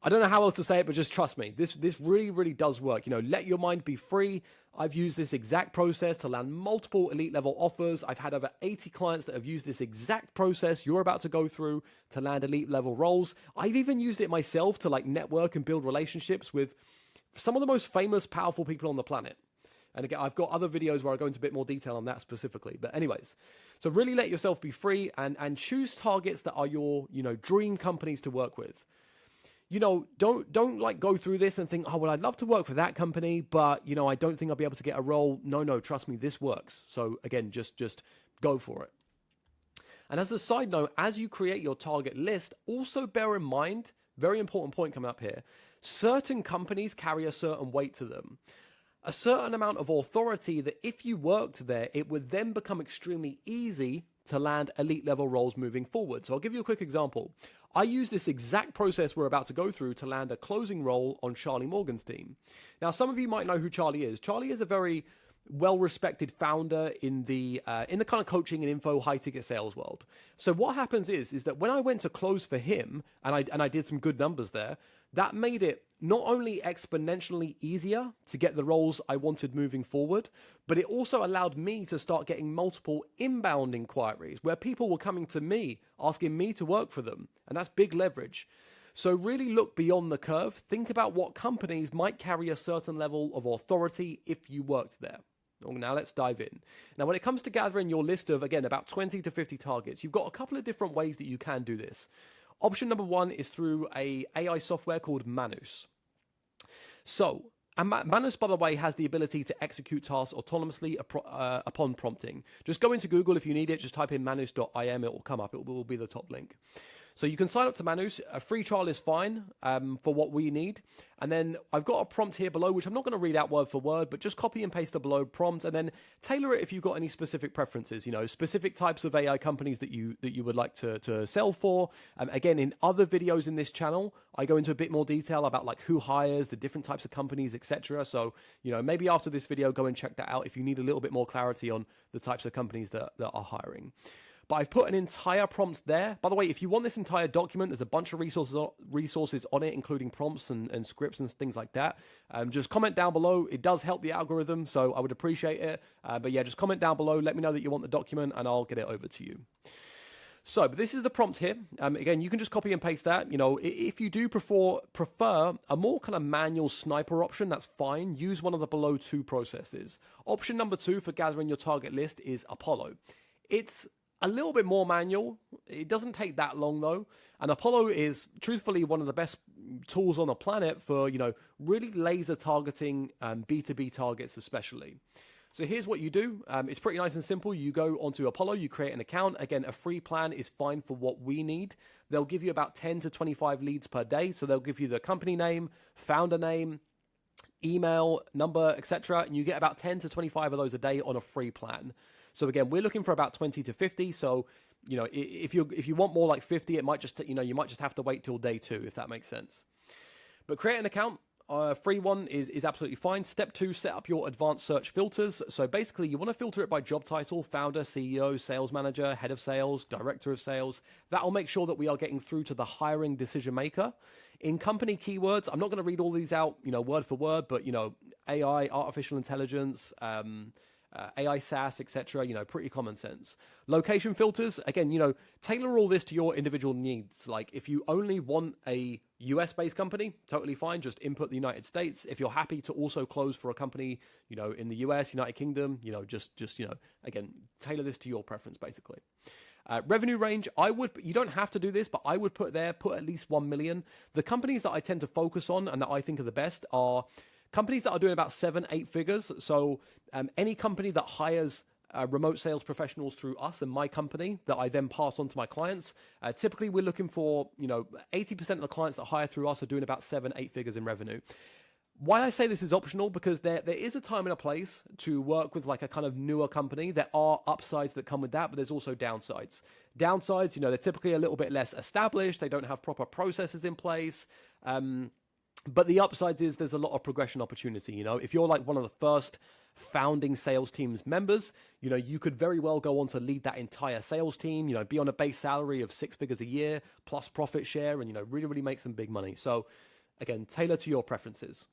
A: I don't know how else to say it, but just trust me. This really, really does work. Let your mind be free. I've used this exact process to land multiple elite level offers. I've had over 80 clients that have used this exact process you're about to go through to land elite level roles. I've even used it myself to network and build relationships with some of the most famous, powerful people on the planet. And again, I've got other videos where I go into a bit more detail on that specifically. But anyways, so really let yourself be free and choose targets that are your, dream companies to work with. Don't go through this and think, oh, well, I'd love to work for that company, but, I don't think I'll be able to get a role. No, trust me, this works. So again, just go for it. And as a side note, as you create your target list, also bear in mind, very important point coming up here, certain companies carry a certain weight to them. A certain amount of authority that if you worked there, it would then become extremely easy to land elite level roles moving forward. So I'll give you a quick example. I use this exact process we're about to go through to land a closing role on Charlie Morgan's team. Now, some of you might know who Charlie is. Charlie is a very well-respected founder in the kind of coaching and info high-ticket sales world. So what happens is that when I went to close for him, and I did some good numbers there, that made it not only exponentially easier to get the roles I wanted moving forward, but it also allowed me to start getting multiple inbound inquiries where people were coming to me, asking me to work for them. And that's big leverage. So really look beyond the curve. Think about what companies might carry a certain level of authority if you worked there. Now let's dive in. Now, when it comes to gathering your list of, again, about 20 to 50 targets, you've got a couple of different ways that you can do this. Option number one is through a AI software called Manus. So, and Manus, by the way, has the ability to execute tasks autonomously upon prompting. Just go into Google if you need it. Just type in manus.im. It will come up. It will be the top link. So you can sign up to Manus. A free trial is fine for what we need. And then I've got a prompt here below, which I'm not going to read out word for word, but just copy and paste the below prompt and then tailor it if you've got any specific preferences, specific types of AI companies that you would like to sell for. Again, in other videos in this channel, I go into a bit more detail about like who hires, the different types of companies, etc. So, maybe after this video, go and check that out if you need a little bit more clarity on the types of companies that are hiring. But I've put an entire prompt there. By the way, if you want this entire document, there's a bunch of resources on it, including prompts and scripts and things like that. Just comment down below. It does help the algorithm, so I would appreciate it. But yeah, just comment down below. Let me know that you want the document, and I'll get it over to you. So, but this is the prompt here. Again, you can just copy and paste that. If you do prefer a more kind of manual sniper option, that's fine. Use one of the below two processes. Option number 2 for gathering your target list is Apollo. It's a little bit more manual. It doesn't take that long though. And Apollo is truthfully one of the best tools on the planet for, really laser targeting B2B targets especially. So here's what you do. It's pretty nice and simple. You go onto Apollo, you create an account. Again, a free plan is fine for what we need. They'll give you about 10 to 25 leads per day. So they'll give you the company name, founder name, email, number, etc. And you get about 10 to 25 of those a day on a free plan. So again, we're looking for about 20 to 50. So, if you want more like 50, it might just, you might just have to wait till day 2, if that makes sense. But create an account. Free one is absolutely fine. Step 2, set up your advanced search filters. So basically, you want to filter it by job title: founder, CEO, sales manager, head of sales, director of sales. That will make sure that we are getting through to the hiring decision maker. In company keywords, I'm not going to read all these out, word for word, but AI, artificial intelligence, AI SaaS, etc., pretty common sense. Location filters, again, tailor all this to your individual needs. Like if you only want a US-based company, totally fine, just input the United States. If you're happy to also close for a company, in the US, United Kingdom, again, tailor this to your preference, basically. Revenue range, you don't have to do this, but I would put at least 1 million. The companies that I tend to focus on and that I think are the best are companies that are doing about 7-8 figures. So any company that hires remote sales professionals through us and my company that I then pass on to my clients, typically we're looking for, 80% of the clients that hire through us are doing about 7-8 figures in revenue. Why I say this is optional, because there is a time and a place to work with like a kind of newer company. There are upsides that come with that, but there's also downsides. Downsides, they're typically a little bit less established. They don't have proper processes in place. But the upsides is there's a lot of progression opportunity. If you're like one of the first founding sales team's members, you could very well go on to lead that entire sales team, be on a base salary of 6 figures a year plus profit share and, really, really make some big money. So again, tailor to your preferences.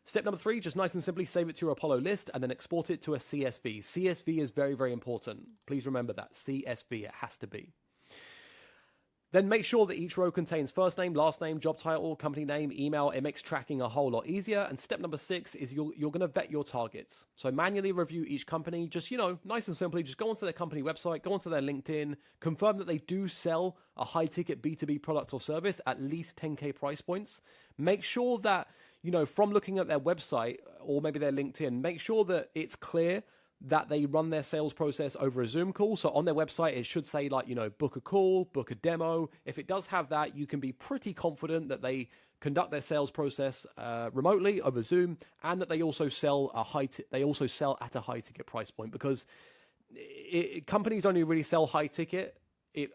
A: Step number 3, just nice and simply save it to your Apollo list and then export it to a CSV. CSV is very, very important. Please remember that. CSV, it has to be. Then make sure that each row contains first name, last name, job title, company name, email. It makes tracking a whole lot easier. And step number 6 is you're going to vet your targets. So manually review each company. Just, nice and simply, just go onto their company website, go onto their LinkedIn, confirm that they do sell a high-ticket B2B product or service, at least 10K price points. Make sure that, from looking at their website or maybe their LinkedIn, make sure that it's clear that they run their sales process over a Zoom call. So on their website, it should say like, book a call, book a demo. If it does have that, you can be pretty confident that they conduct their sales process remotely over Zoom, and that they also sell at a high ticket price point, because companies only really sell high ticket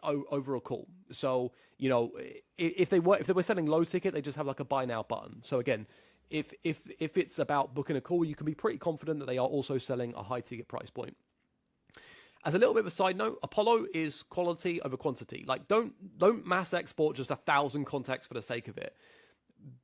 A: over a call. So, you know, if they were selling low ticket, they just have like a buy now button. So again, if it's about booking a call, you can be pretty confident that they are also selling a high ticket price point. As a little bit of a side note, Apollo is quality over quantity. Like, don't mass export just 1,000 contacts for the sake of it.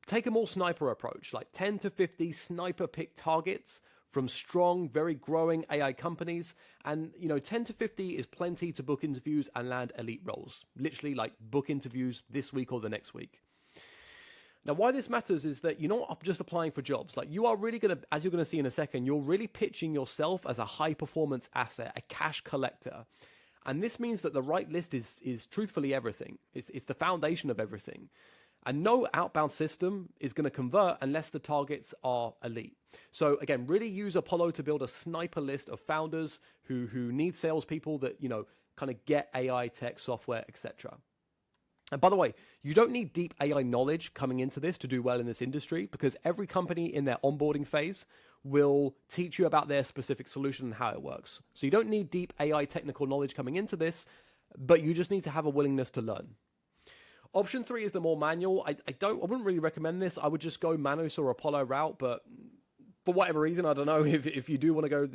A: Take a more sniper approach, like 10 to 50 sniper pick targets from strong, very growing AI companies. And, you know, 10 to 50 is plenty to book interviews and land elite roles. Literally, like, book interviews this week or the next week. Now, why this matters is that you're not just applying for jobs. Like, you are really going to, as you're going to see in a second, you're really pitching yourself as a high-performance asset, a cash collector. And this means that the right list is truthfully everything. It's the foundation of everything. And no outbound system is going to convert unless the targets are elite. So again, really use Apollo to build a sniper list of founders who need salespeople that, you know, kind of get AI, tech, software, etc. And by the way, you don't need deep AI knowledge coming into this to do well in this industry, because every company in their onboarding phase will teach you about their specific solution and how it works. So you don't need deep AI technical knowledge coming into this, but you just need to have a willingness to learn. Option 3 is the more manual. I wouldn't really recommend this. I would just go Manus or Apollo route, but for whatever reason, I don't know, if you do want to go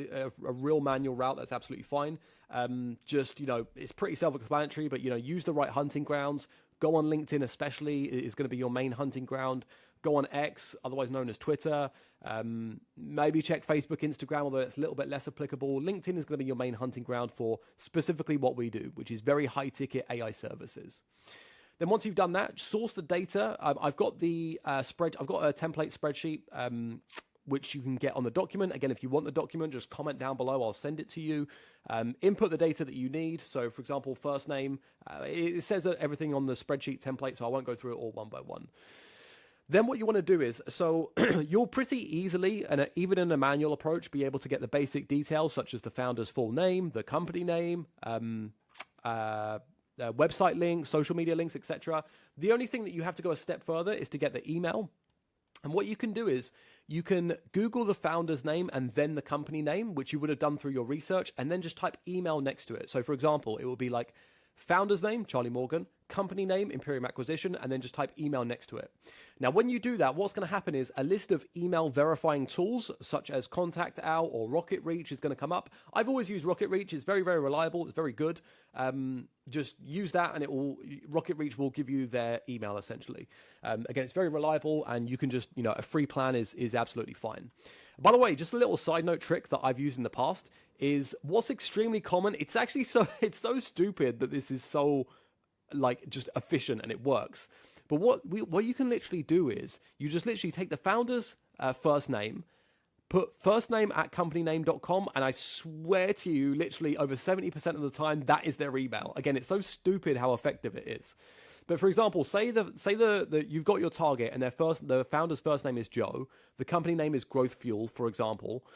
A: a real manual route, that's absolutely fine. Just, you know, it's pretty self-explanatory, but, you know, use the right hunting grounds. Go on LinkedIn especially, is going to be your main hunting ground. Go on X, otherwise known as Twitter. Maybe check Facebook, Instagram, although it's a little bit less applicable. LinkedIn is going to be your main hunting ground for specifically what we do, which is very high-ticket AI services. Then once you've done that, source the data. I've got the I've got a template spreadsheet, which you can get on the document. Again, if you want the document, just comment down below. I'll send it to you. Input the data that you need. So, for example, first name. It says everything on the spreadsheet template, so I won't go through it all one by one. Then what you want to do is, so you'll pretty easily, and even in a manual approach, be able to get the basic details, such as the founder's full name, the company name, website links, social media links, etc. The only thing that you have to go a step further is to get the email. And what you can do is you can Google the founder's name and then the company name, which you would have done through your research, and then just type email next to it. So for example, it will be like founder's name, Charlie Morgan, company name, Imperium Acquisition, and then just type email next to it. Now, when you do that, what's going to happen is a list of email verifying tools such as Contact Owl or Rocket Reach is going to come up. I've always used Rocket Reach. It's very, very reliable. It's very good. Just use that and Rocket Reach will give you their email essentially. Again, it's very reliable, and you can just, you know, a free plan is absolutely fine. By the way, just a little side note trick that I've used in the past is what's extremely common. It's actually it's so stupid that this is so like just efficient and it works. But what you can literally do is you just literally take the founder's first name, put first name at companyname.com, and I swear to you, literally over 70% of the time, that is their email. Again, it's so stupid how effective it is. But for example, say you've got your target and the founder's first name is Joe, the company name is Growth Fuel, for example.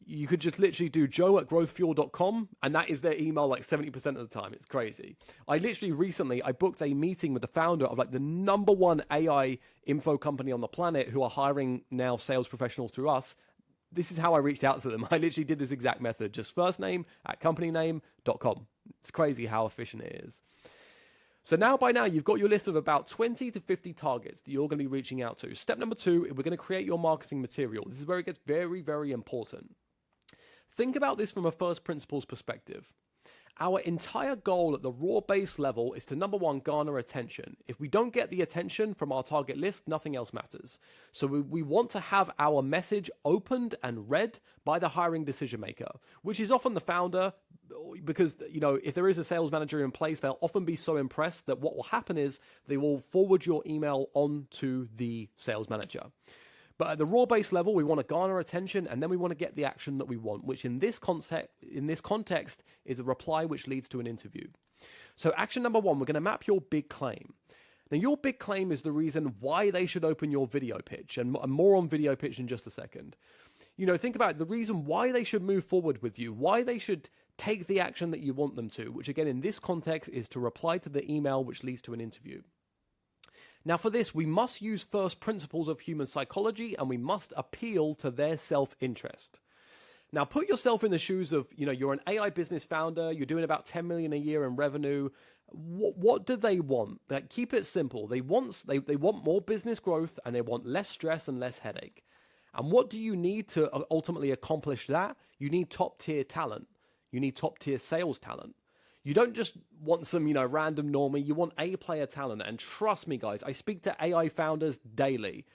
A: You could just literally do joe@growthfuel.com, and that is their email like 70% of the time. It's crazy. I booked a meeting with the founder of like the #1 AI info company on the planet who are hiring now sales professionals through us. This is how I reached out to them. I literally did this exact method, just first name at companyname.com. It's crazy how efficient it is. So by now, you've got your list of about 20 to 50 targets that you're going to be reaching out to. Step number 2, we're going to create your marketing material. This is where it gets very, very important. Think about this from a first principles perspective. Our entire goal at the raw base level is to, number 1, garner attention. If we don't get the attention from our target list, nothing else matters. So we want to have our message opened and read by the hiring decision maker, which is often the founder, because, you know, if there is a sales manager in place, they'll often be so impressed that what will happen is they will forward your email on to the sales manager. But at the raw base level, we want to garner attention, and then we want to get the action that we want, which in this context is a reply which leads to an interview. So action number 1, we're going to map your big claim. Now, your big claim is the reason why they should open your video pitch, and more on video pitch in just a second. You know, think about the reason why they should move forward with you, why they should take the action that you want them to, which again, in this context, is to reply to the email which leads to an interview. Now, for this, we must use first principles of human psychology, and we must appeal to their self-interest. Now, put yourself in the shoes of, you're an AI business founder, you're doing about 10 million a year in revenue. What do they want? Like, keep it simple. They want more business growth, and they want less stress and less headache. And what do you need to ultimately accomplish that? You need top tier talent. You need top tier sales talent. You don't just want some, random normie. You want A-player talent. And trust me, guys, I speak to AI founders daily.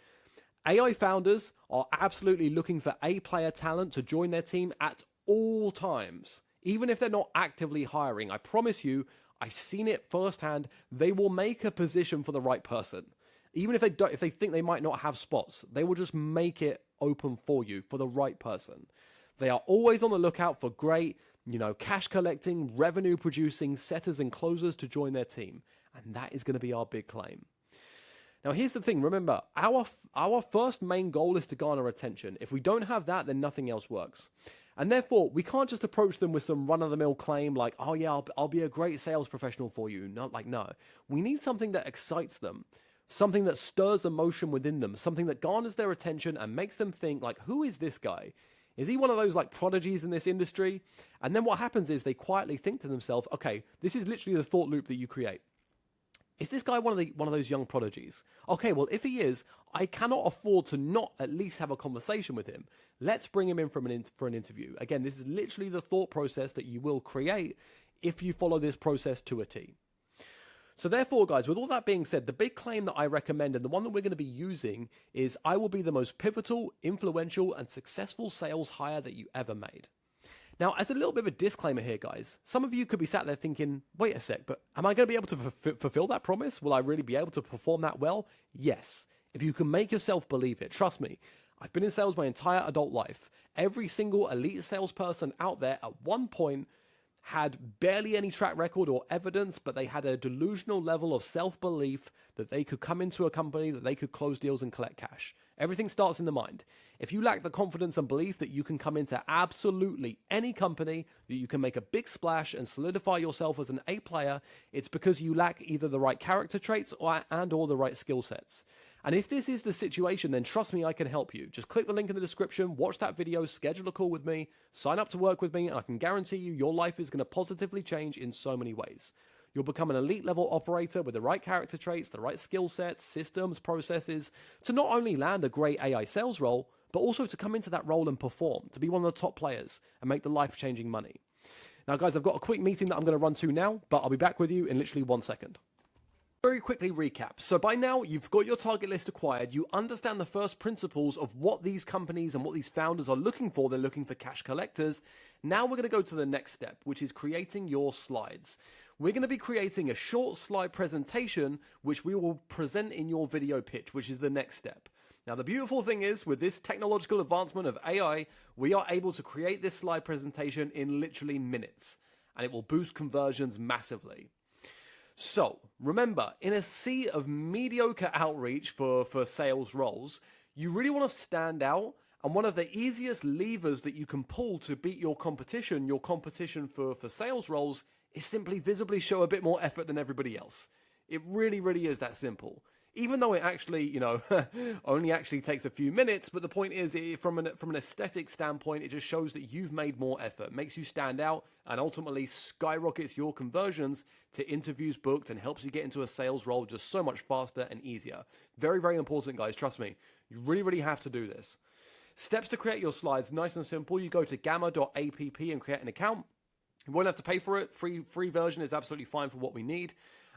A: AI founders are absolutely looking for A-player talent to join their team at all times. Even if they're not actively hiring, I promise you, I've seen it firsthand. They will make a position for the right person. Even if they think they might not have spots, they will just make it open for you for the right person. They are always on the lookout for great, cash collecting, revenue producing setters and closers to join their team. And that is going to be our big claim. Now, here's the thing. Remember, our first main goal is to garner attention. If we don't have that, then nothing else works. And therefore, we can't just approach them with some run-of-the-mill claim like, oh yeah, I'll be a great sales professional for you. Not like, no. We need something that excites them, something that stirs emotion within them, something that garners their attention and makes them think like, who is this guy? Is he one of those like prodigies in this industry? And then what happens is they quietly think to themselves, okay, this is literally the thought loop that you create. Is this guy one of those young prodigies? Okay, well, if he is, I cannot afford to not at least have a conversation with him. Let's bring him in for an interview. Again, this is literally the thought process that you will create if you follow this process to a T. So therefore, guys, with all that being said, the big claim that I recommend and the one that we're going to be using is I will be the most pivotal, influential, and successful sales hire that you ever made. Now, as a little bit of a disclaimer here, guys, some of you could be sat there thinking, wait a sec, but am I going to be able to fulfill that promise? Will I really be able to perform that well? Yes. If you can make yourself believe it, trust me, I've been in sales my entire adult life. Every single elite salesperson out there at one point had barely any track record or evidence, but they had a delusional level of self-belief that they could come into a company, that they could close deals and collect cash. Everything starts in the mind. If you lack the confidence and belief that you can come into absolutely any company, that you can make a big splash and solidify yourself as an A player, it's because you lack either the right character traits or the right skill sets. And if this is the situation, then trust me, I can help you. Just click the link in the description, watch that video, schedule a call with me, sign up to work with me, and I can guarantee you your life is going to positively change in so many ways. You'll become an elite level operator with the right character traits, the right skill sets, systems, processes, to not only land a great AI sales role, but also to come into that role and perform, to be one of the top players and make the life-changing money. Now, guys, I've got a quick meeting that I'm going to run to now, but I'll be back with you in literally 1 second. Very quickly recap. So by now, you've got your target list acquired. You understand the first principles of what these companies and what these founders are looking for. They're looking for cash collectors. Now we're going to go to the next step, which is creating your slides. We're going to be creating a short slide presentation, which we will present in your video pitch, which is the next step. Now, the beautiful thing is, with this technological advancement of AI, we are able to create this slide presentation in literally minutes, and it will boost conversions massively. So, remember, in a sea of mediocre outreach for sales roles, you really want to stand out, and one of the easiest levers that you can pull to beat your competition for sales roles, is simply visibly show a bit more effort than everybody else. It really, really is that simple. Even though it actually, only actually takes a few minutes, but the point is, from an aesthetic standpoint, it just shows that you've made more effort, makes you stand out, and ultimately skyrockets your conversions to interviews booked and helps you get into a sales role just so much faster and easier. Very, very important, guys. Trust me. You really, really have to do this. Steps to create your slides, nice and simple. You go to gamma.app and create an account. You won't have to pay for it. Free version is absolutely fine for what we need.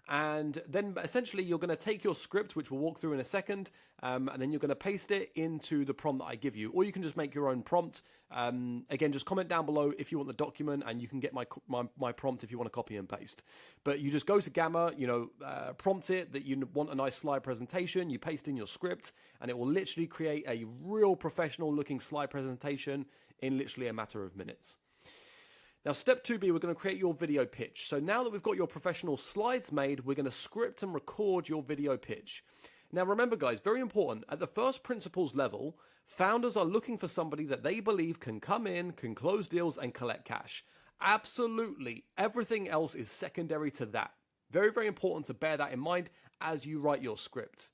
A: And then essentially you're going to take your script, which we'll walk through in a second, and then you're going to paste it into the prompt that I give you. Or you can just make your own prompt. Again, just comment down below if you want the document, and you can get my prompt if you want to copy and paste. But you just go to Gamma, prompt it that you want a nice slide presentation, you paste in your script, and it will literally create a real professional looking slide presentation in literally a matter of minutes. Now, step 2B, we're going to create your video pitch. So now that we've got your professional slides made, we're going to script and record your video pitch. Now, remember, guys, very important, at the first principles level, founders are looking for somebody that they believe can come in, can close deals, and collect cash. Absolutely. Everything else is secondary to that. Very, very important to bear that in mind as you write your script.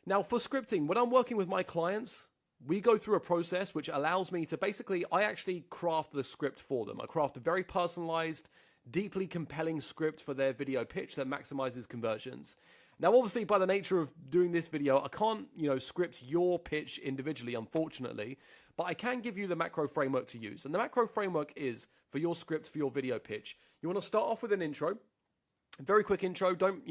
A: Now, for scripting, when I'm working with my clients, we go through a process which allows me to basically, I actually craft the script for them. I craft a very personalized, deeply compelling script for their video pitch that maximizes conversions. Now, obviously, by the nature of doing this video, I can't, script your pitch individually, unfortunately, but I can give you the macro framework to use. And the macro framework is, for your script, for your video pitch, you want to start off with an intro. Very quick intro. Don't,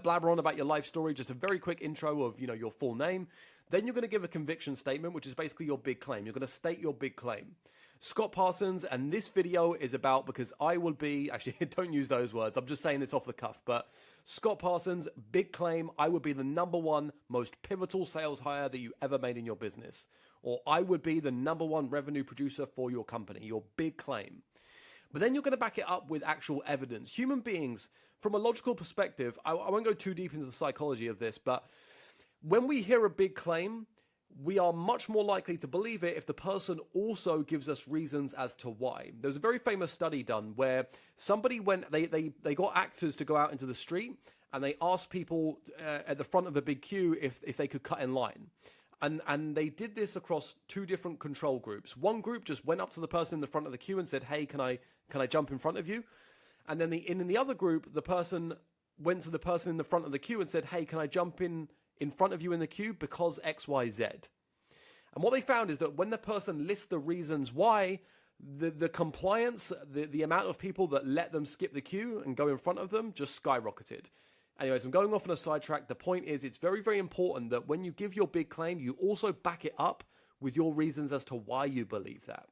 A: blabber on about your life story. Just a very quick intro of, your full name. Then you're going to give a conviction statement, which is basically your big claim. You're going to state your big claim. Scott Parsons, and this video is about, because I will be, actually, don't use those words. I'm just saying this off the cuff, but Scott Parsons, big claim, I would be the #1 most pivotal sales hire that you ever made in your business. Or I would be the #1 revenue producer for your company, your big claim. But then you're going to back it up with actual evidence. Human beings, from a logical perspective, I won't go too deep into the psychology of this, but when we hear a big claim, we are much more likely to believe it if the person also gives us reasons as to why. There's a very famous study done where somebody went, they got actors to go out into the street and they asked people at the front of a big queue if they could cut in line. And they did this across 2 different control groups. One group just went up to the person in the front of the queue and said, "Hey, can I jump in front of you?" And then in the other group, the person went to the person in the front of the queue and said, "Hey, can I jump in front of you in the queue because XYZ?" And what they found is that when the person lists the reasons why, the compliance, the amount of people that let them skip the queue and go in front of them just skyrocketed. Anyways, I'm going off on a sidetrack. The point is, it's very, very important that when you give your big claim, you also back it up with your reasons as to why you believe that.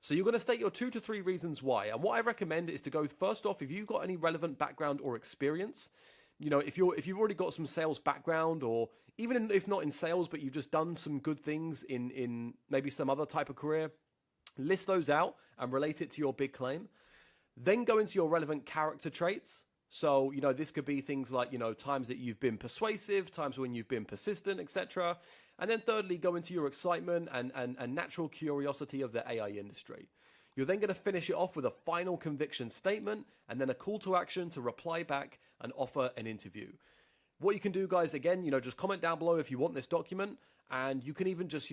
A: So you're going to state your 2 to 3 reasons why. And what I recommend is to go first off, if you've got any relevant background or experience, if you've already got some sales background, or even if not in sales, but you've just done some good things in maybe some other type of career, list those out and relate it to your big claim. Then go into your relevant character traits. So, this could be things like, times that you've been persuasive, times when you've been persistent, etc. And then thirdly, go into your excitement and natural curiosity of the AI industry. You're then going to finish it off with a final conviction statement and then a call to action to reply back and offer an interview. What you can do, guys, again, just comment down below if you want this document, and you can even just,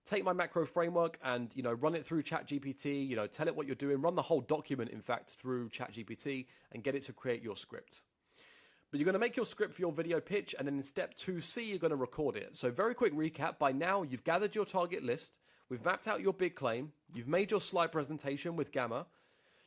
A: take my macro framework and, run it through ChatGPT, tell it what you're doing, run the whole document, in fact, through ChatGPT and get it to create your script. But you're going to make your script for your video pitch, and then in step 2C, you're going to record it. So very quick recap. By now, you've gathered your target list. We've mapped out your big claim. You've made your slide presentation with Gamma.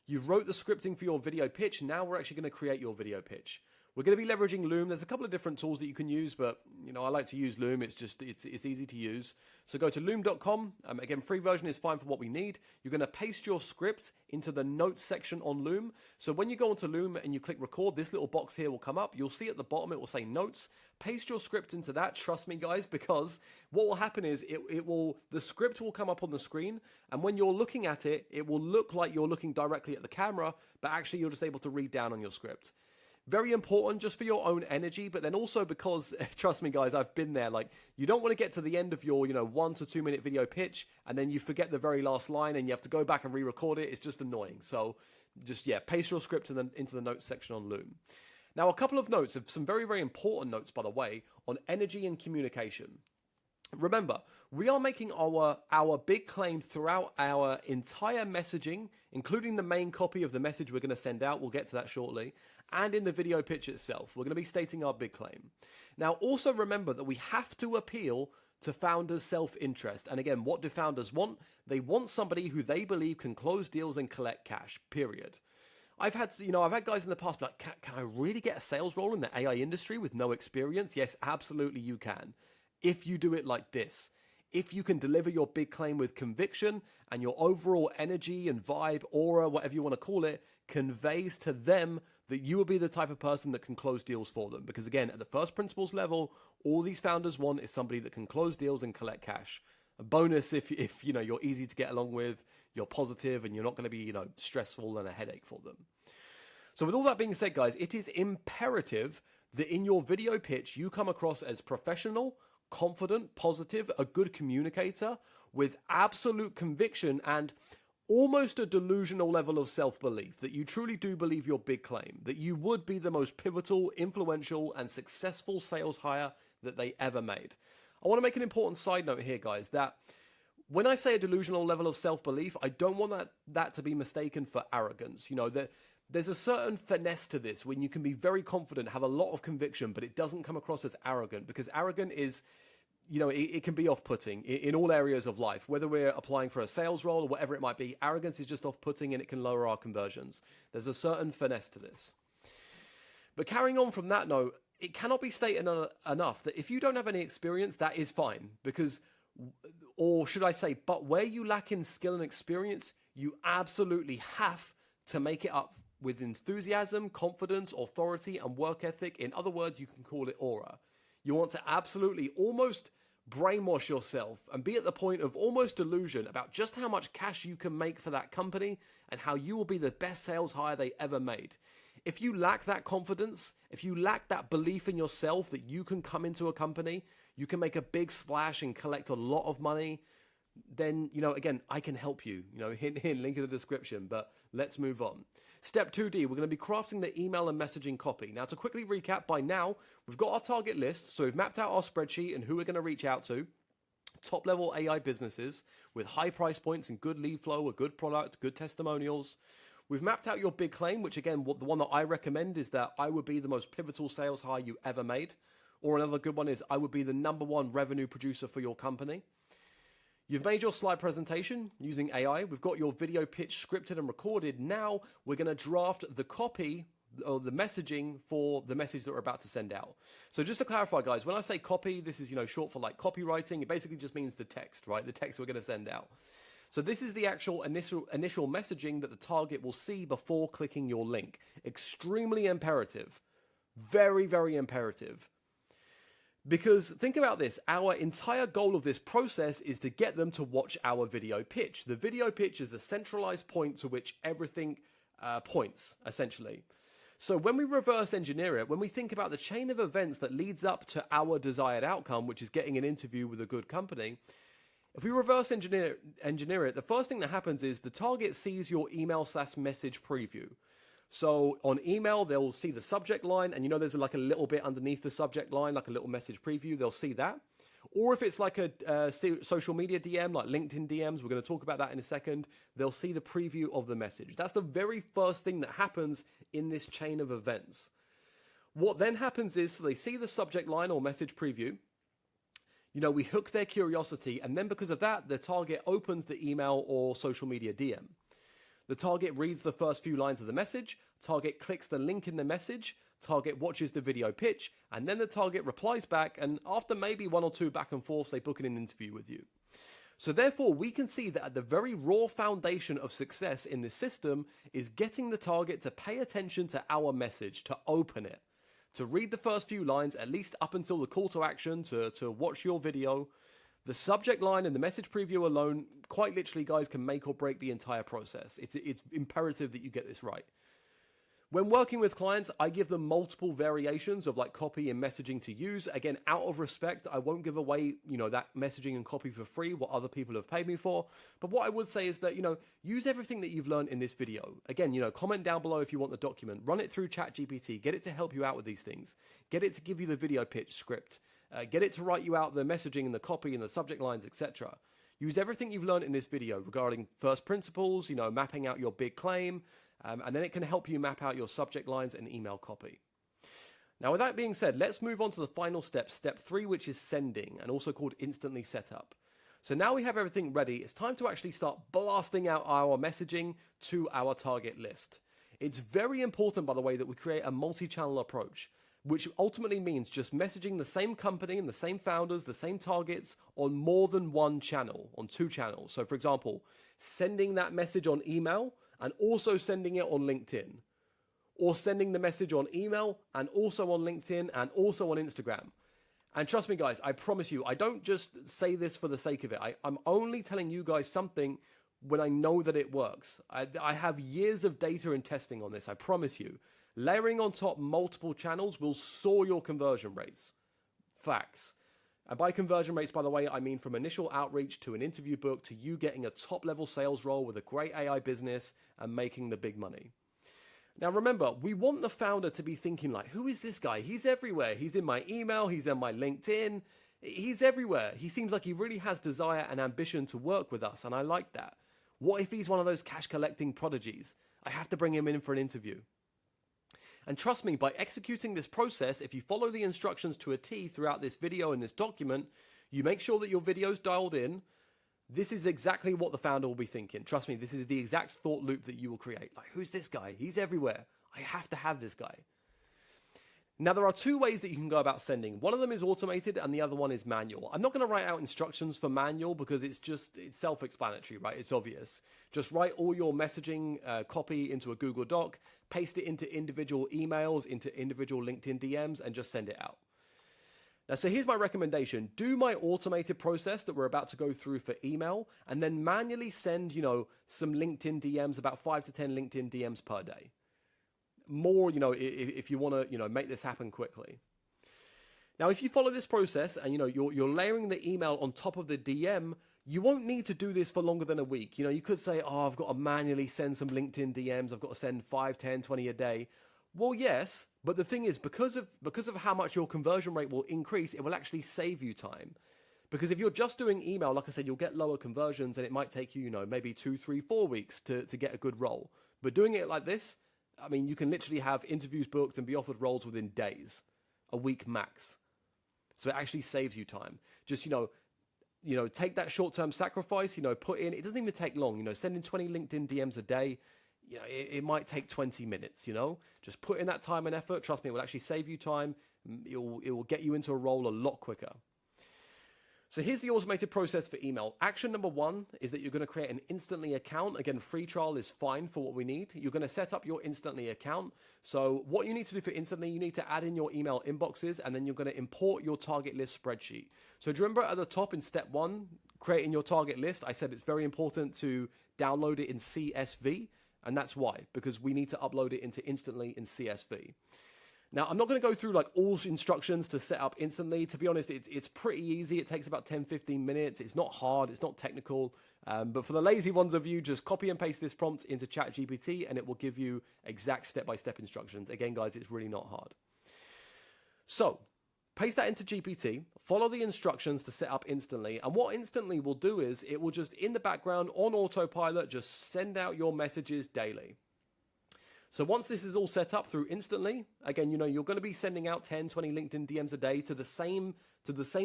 A: You've wrote the scripting for your video pitch. Now we're actually going to create your video pitch. We're going to be leveraging Loom. There's a couple of different tools that you can use, but I like to use Loom. It's easy to use. So go to loom.com. Again, free version is fine for what we need. You're going to paste your script into the notes section on Loom. So when you go onto Loom and you click record, this little box here will come up. You'll see at the bottom it will say notes. Paste your script into that. Trust me, guys, because what will happen is the script will come up on the screen, and when you're looking at it, it will look like you're looking directly at the camera, but actually you're just able to read down on your script. Very important just for your own energy, but then also because, trust me guys, I've been there, like, you don't want to get to the end of your, 1 to 2 minute video pitch and then you forget the very last line and you have to go back and re-record it. It's just annoying. So just, paste your script into the notes section on Loom. Now, a couple of notes, some very, very important notes, by the way, on energy and communication. Remember, we are making our big claim throughout our entire messaging, including the main copy of the message we're going to send out. We'll get to that shortly. And in the video pitch itself, we're going to be stating our big claim. Now, also remember that we have to appeal to founders' self-interest. And again, what do founders want? They want somebody who they believe can close deals and collect cash, period. I've had guys in the past be like, can I really get a sales role in the AI industry with no experience? Yes, absolutely you can. If you do it like this, if you can deliver your big claim with conviction and your overall energy and vibe, aura, whatever you want to call it, conveys to them that you will be the type of person that can close deals for them. Because again, at the first principles level, all these founders want is somebody that can close deals and collect cash. A bonus if you're easy to get along with, you're positive, and you're not going to be stressful and a headache for them. So with all that being said, guys, it is imperative that in your video pitch you come across as professional, confident, positive, a good communicator with absolute conviction and almost a delusional level of self-belief, that you truly do believe your big claim, that you would be the most pivotal, influential, and successful sales hire that they ever made. I want to make an important side note here, guys, that when I say a delusional level of self-belief, I don't want that to be mistaken for arrogance. You know, there's a certain finesse to this when you can be very confident, have a lot of conviction, but it doesn't come across as arrogant, because arrogant is, you know, it can be off-putting in all areas of life. Whether we're applying for a sales role or whatever it might be, arrogance is just off-putting and it can lower our conversions. There's a certain finesse to this. But carrying on from that note, it cannot be stated enough that if you don't have any experience, that is fine. Because, or should I say, but where you lack in skill and experience, you absolutely have to make it up with enthusiasm, confidence, authority, and work ethic. In other words, you can call it aura. You want to absolutely almost brainwash yourself and be at the point of almost delusion about just how much cash you can make for that company and how you will be the best sales hire they ever made. If you lack that confidence, if you lack that belief in yourself that you can come into a company, you can make a big splash and collect a lot of money, then, you know, again, I can help you. You know, hint, hint, link in the description, but let's move on. Step 2D, we're going to be crafting the email and messaging copy. Now, to quickly recap, by now, we've got our target list. So we've mapped out our spreadsheet and who we're going to reach out to. Top-level AI businesses with high price points and good lead flow, a good product, good testimonials. We've mapped out your big claim, which again, the one that I recommend is that I would be the most pivotal sales hire you ever made. Or another good one is I would be the #1 revenue producer for your company. You've made your slide presentation using AI. We've got your video pitch scripted and recorded. Now we're going to draft the copy or the messaging for the message that we're about to send out. So just to clarify, guys, when I say copy, this is, you know, short for like copywriting. It basically just means the text, right? The text we're going to send out. So this is the actual initial messaging that the target will see before clicking your link. Extremely imperative. Very, very imperative. Because think about this, our entire goal of this process is to get them to watch our video pitch. The video pitch is the centralized point to which everything points, essentially. So when we reverse engineer it, when we think about the chain of events that leads up to our desired outcome, which is getting an interview with a good company, if we reverse engineer it, the first thing that happens is the target sees your email/message preview. So on email, they'll see the subject line, and you know there's like a little bit underneath the subject line, like a little message preview, they'll see that. Or if it's like a social media DM, like LinkedIn DMs, we're going to talk about that in a second, they'll see the preview of the message. That's the very first thing that happens in this chain of events. What then happens is, so they see the subject line or message preview, you know, we hook their curiosity, and then because of that, the target opens the email or social media DM. The target reads the first few lines of the message, target clicks the link in the message, target watches the video pitch, and then the target replies back, and after maybe 1 or 2 back and forths, they book an interview with you. So therefore, we can see that at the very raw foundation of success in this system is getting the target to pay attention to our message, to open it, to read the first few lines, at least up until the call to action, to watch your video. The subject line and the message preview alone, quite literally, guys, can make or break the entire process. It's imperative that you get this right. When working with clients, I give them multiple variations of like copy and messaging to use. Again, out of respect, I won't give away, you know, that messaging and copy for free, what other people have paid me for. But what I would say is that, you know, use everything that you've learned in this video. Again, you know, comment down below if you want the document. Run it through ChatGPT. Get it to help you out with these things. Get it to give you the video pitch script. Get it to write you out the messaging and the copy and the subject lines, etc. Use everything you've learned in this video regarding first principles, you know, mapping out your big claim, and then it can help you map out your subject lines and email copy. Now, with that being said, let's move on to the final step, step 3, which is sending, and also called instantly setup. So now we have everything ready. It's time to actually start blasting out our messaging to our target list. It's very important, by the way, that we create a multi-channel approach, which ultimately means just messaging the same company and the same founders, the same targets on more than one channel, on 2 channels. So for example, sending that message on email and also sending it on LinkedIn, or sending the message on email and also on LinkedIn and also on Instagram. And trust me, guys, I promise you, I don't just say this for the sake of it. I'm only telling you guys something when I know that it works. I have years of data and testing on this, I promise you. Layering on top multiple channels will soar your conversion rates. Facts. And by conversion rates, by the way, I mean from initial outreach to an interview book to you getting a top-level sales role with a great AI business and making the big money. Now remember, we want the founder to be thinking like, who is this guy? He's everywhere. He's in my email, he's in my LinkedIn, He's everywhere. He seems like he really has desire and ambition to work with us, and I like that. What if he's one of those cash collecting prodigies? I have to bring him in for an interview. And trust me, by executing this process, if you follow the instructions to a T throughout this video and this document, you make sure that your video's dialed in. This is exactly what the founder will be thinking. Trust me, this is the exact thought loop that you will create. Like, who's this guy? He's everywhere. I have to have this guy. Now, there are two ways that you can go about sending. One of them is automated and the other one is manual. I'm not going to write out instructions for manual because it's self-explanatory, right? It's obvious. Just write all your messaging copy into a Google Doc, paste it into individual emails, into individual LinkedIn DMs, and just send it out. Now, so here's my recommendation. Do my automated process that we're about to go through for email, and then manually send, some LinkedIn DMs, about 5 to 10 LinkedIn DMs per day. More, if you want to, make this happen quickly. Now, if you follow this process and, you're layering the email on top of the DM, you won't need to do this for longer than a week. You could say, I've got to manually send some LinkedIn DMs. I've got to send 5, 10, 20 a day. Well, yes, but the thing is, because of how much your conversion rate will increase, it will actually save you time. Because if you're just doing email, like I said, you'll get lower conversions and it might take you, maybe 2, 3, 4 weeks to get a good role. But doing it like this, I mean, you can literally have interviews booked and be offered roles within days, a week max. So it actually saves you time. Just, take that short-term sacrifice, put in, it doesn't even take long, sending 20 LinkedIn DMs a day, it might take 20 minutes, just put in that time and effort. Trust me, it will actually save you time. It will get you into a role a lot quicker. So here's the automated process for email. Action number 1 is that you're going to create an Instantly account. Again, free trial is fine for what we need. You're going to set up your Instantly account. So what you need to do for Instantly, you need to add in your email inboxes, and then you're going to import your target list spreadsheet. So do you remember at the top in step 1, creating your target list, I said it's very important to download it in CSV, and that's why, because we need to upload it into Instantly in CSV. Now, I'm not going to go through all instructions to set up Instantly. To be honest, it's pretty easy. It takes about 10, 15 minutes. It's not hard. It's not technical. But for the lazy ones of you, just copy and paste this prompt into ChatGPT and it will give you exact step-by-step instructions. Again, guys, it's really not hard. So paste that into GPT, follow the instructions to set up Instantly. And what Instantly will do is it will just, in the background, on autopilot, just send out your messages daily. So once this is all set up through Instantly, again, you're going to be sending out 10, 20 LinkedIn DMs a day to the same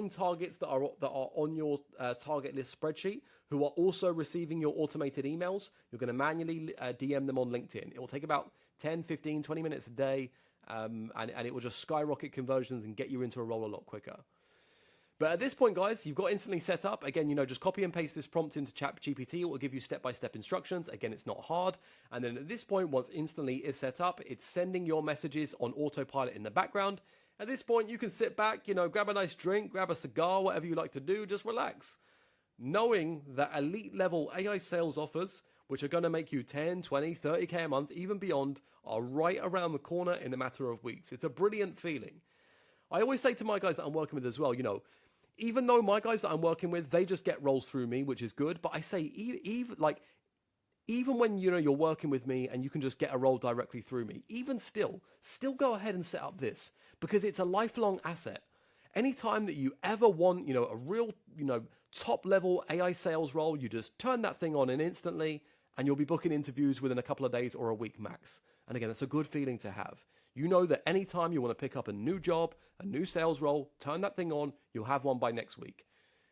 A: targets that are on your target list spreadsheet, who are also receiving your automated emails. You're going to manually DM them on LinkedIn. It will take about 10, 15, 20 minutes a day, and it will just skyrocket conversions and get you into a role a lot quicker. But at this point, guys, you've got Instantly set up. Again, just copy and paste this prompt into ChatGPT. It will give you step-by-step instructions. Again, it's not hard. And then at this point, once Instantly is set up, it's sending your messages on autopilot in the background. At this point, you can sit back, grab a nice drink, grab a cigar, whatever you like to do, just relax. Knowing that elite level AI sales offers, which are going to make you 10, 20, 30K a month, even beyond, are right around the corner in a matter of weeks. It's a brilliant feeling. I always say to my guys that I'm working with as well, even though my guys that I'm working with, they just get roles through me, which is good. But I say, even when, you're working with me and you can just get a role directly through me, even still go ahead and set up this, because it's a lifelong asset. Anytime that you ever want, a real, top level AI sales role, you just turn that thing on and instantly, and you'll be booking interviews within a couple of days or a week max. And again, it's a good feeling to have. You know that anytime you want to pick up a new job, a new sales role, turn that thing on, you'll have one by next week.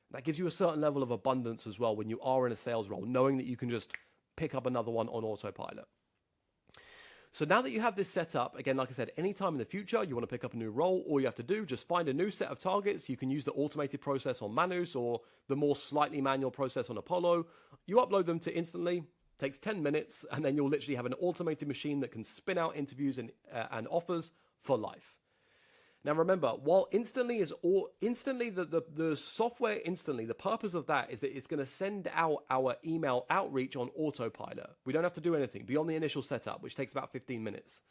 A: That gives you a certain level of abundance as well when you are in a sales role, knowing that you can just pick up another one on autopilot. So now that you have this set up, again, like I said, anytime in the future you want to pick up a new role, all you have to do, just find a new set of targets. You can use the automated process on Manus or the more slightly manual process on Apollo. You upload them to Instantly. Takes 10 minutes, and then you'll literally have an automated machine that can spin out interviews and offers for life. Now remember, while Instantly the software Instantly, the purpose of that is that it's going to send out our email outreach on autopilot. We don't have to do anything beyond the initial setup, which takes about 15 minutes.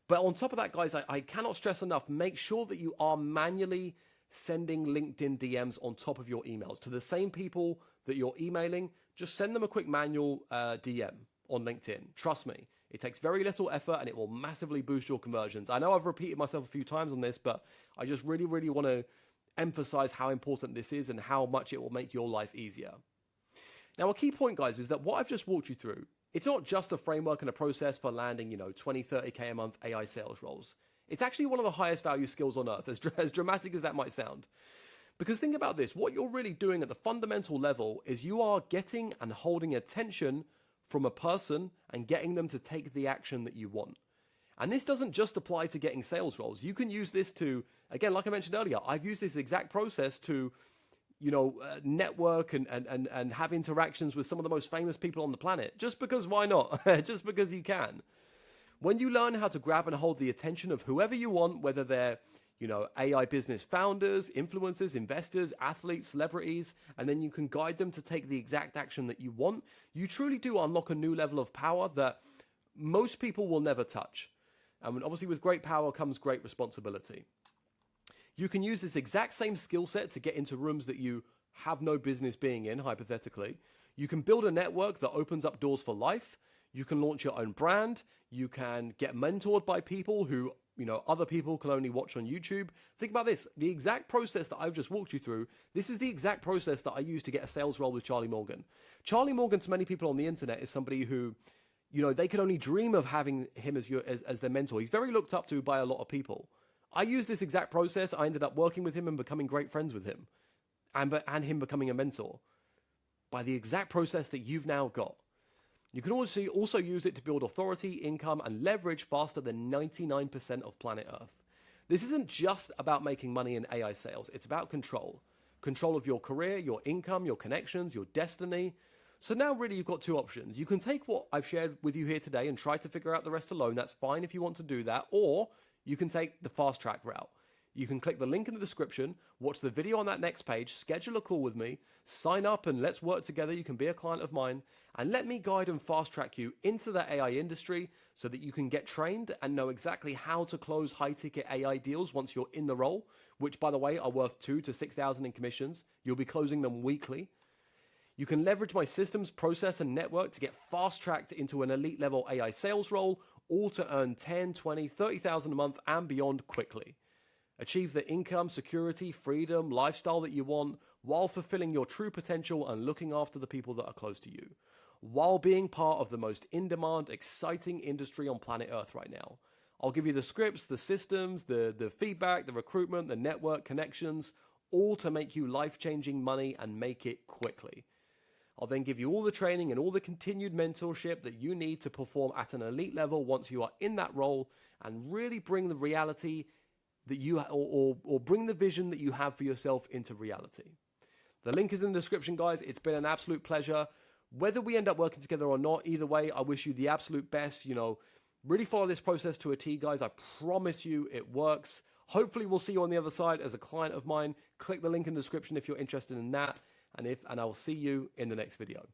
A: But on top of that, guys, I cannot stress enough, make sure that you are manually sending LinkedIn DMs on top of your emails to the same people that you're emailing. Just send them a quick manual DM on LinkedIn. Trust me, it takes very little effort and it will massively boost your conversions. I know I've repeated myself a few times on this, but I just really, really want to emphasize how important this is and how much it will make your life easier. Now, a key point, guys, is that what I've just walked you through, it's not just a framework and a process for landing, 20, 30K a month AI sales roles. It's actually one of the highest value skills on earth, as dramatic as that might sound. Because think about this, what you're really doing at the fundamental level is you are getting and holding attention from a person and getting them to take the action that you want. And this doesn't just apply to getting sales roles. You can use this to, again, like I mentioned earlier, I've used this exact process to network and have interactions with some of the most famous people on the planet. Just because, why not? Just because you can. When you learn how to grab and hold the attention of whoever you want, whether they're, AI business founders, influencers, investors, athletes, celebrities, and then you can guide them to take the exact action that you want, you truly do unlock a new level of power that most people will never touch. And obviously with great power comes great responsibility. You can use this exact same skill set to get into rooms that you have no business being in, hypothetically. You can build a network that opens up doors for life. You can launch your own brand. You can get mentored by people who, other people can only watch on YouTube. Think about this. The exact process that I've just walked you through, this is the exact process that I used to get a sales role with Charlie Morgan. Charlie Morgan, to many people on the internet, is somebody who, they could only dream of having him as their mentor. He's very looked up to by a lot of people. I used this exact process. I ended up working with him and becoming great friends with him, and him becoming a mentor by the exact process that you've now got. You can also use it to build authority, income, and leverage faster than 99% of planet Earth. This isn't just about making money in AI sales. It's about control. Control of your career, your income, your connections, your destiny. So now really you've got two options. You can take what I've shared with you here today and try to figure out the rest alone. That's fine if you want to do that. Or you can take the fast track route. You can click the link in the description, watch the video on that next page, schedule a call with me, sign up and let's work together. You can be a client of mine and let me guide and fast track you into the AI industry so that you can get trained and know exactly how to close high ticket AI deals once you're in the role, which by the way are worth 2,000 to 6,000 in commissions. You'll be closing them weekly. You can leverage my systems, process, and network to get fast-tracked into an elite level AI sales role, all to earn 10, 20, 30,000 a month and beyond quickly. Achieve the income, security, freedom, lifestyle that you want while fulfilling your true potential and looking after the people that are close to you, while being part of the most in-demand, exciting industry on planet Earth right now. I'll give you the scripts, the systems, the feedback, the recruitment, the network connections, all to make you life-changing money and make it quickly. I'll then give you all the training and all the continued mentorship that you need to perform at an elite level once you are in that role and really bring the reality that you or bring the vision that you have for yourself into reality. The link is in the description, guys. It's been an absolute pleasure. Whether we end up working together or not, either way, I wish you the absolute best. Really follow this process to a T, guys. I promise you it works. Hopefully we'll see you on the other side as a client of mine. Click the link in the description if you're interested in that. And I will see you in the next video.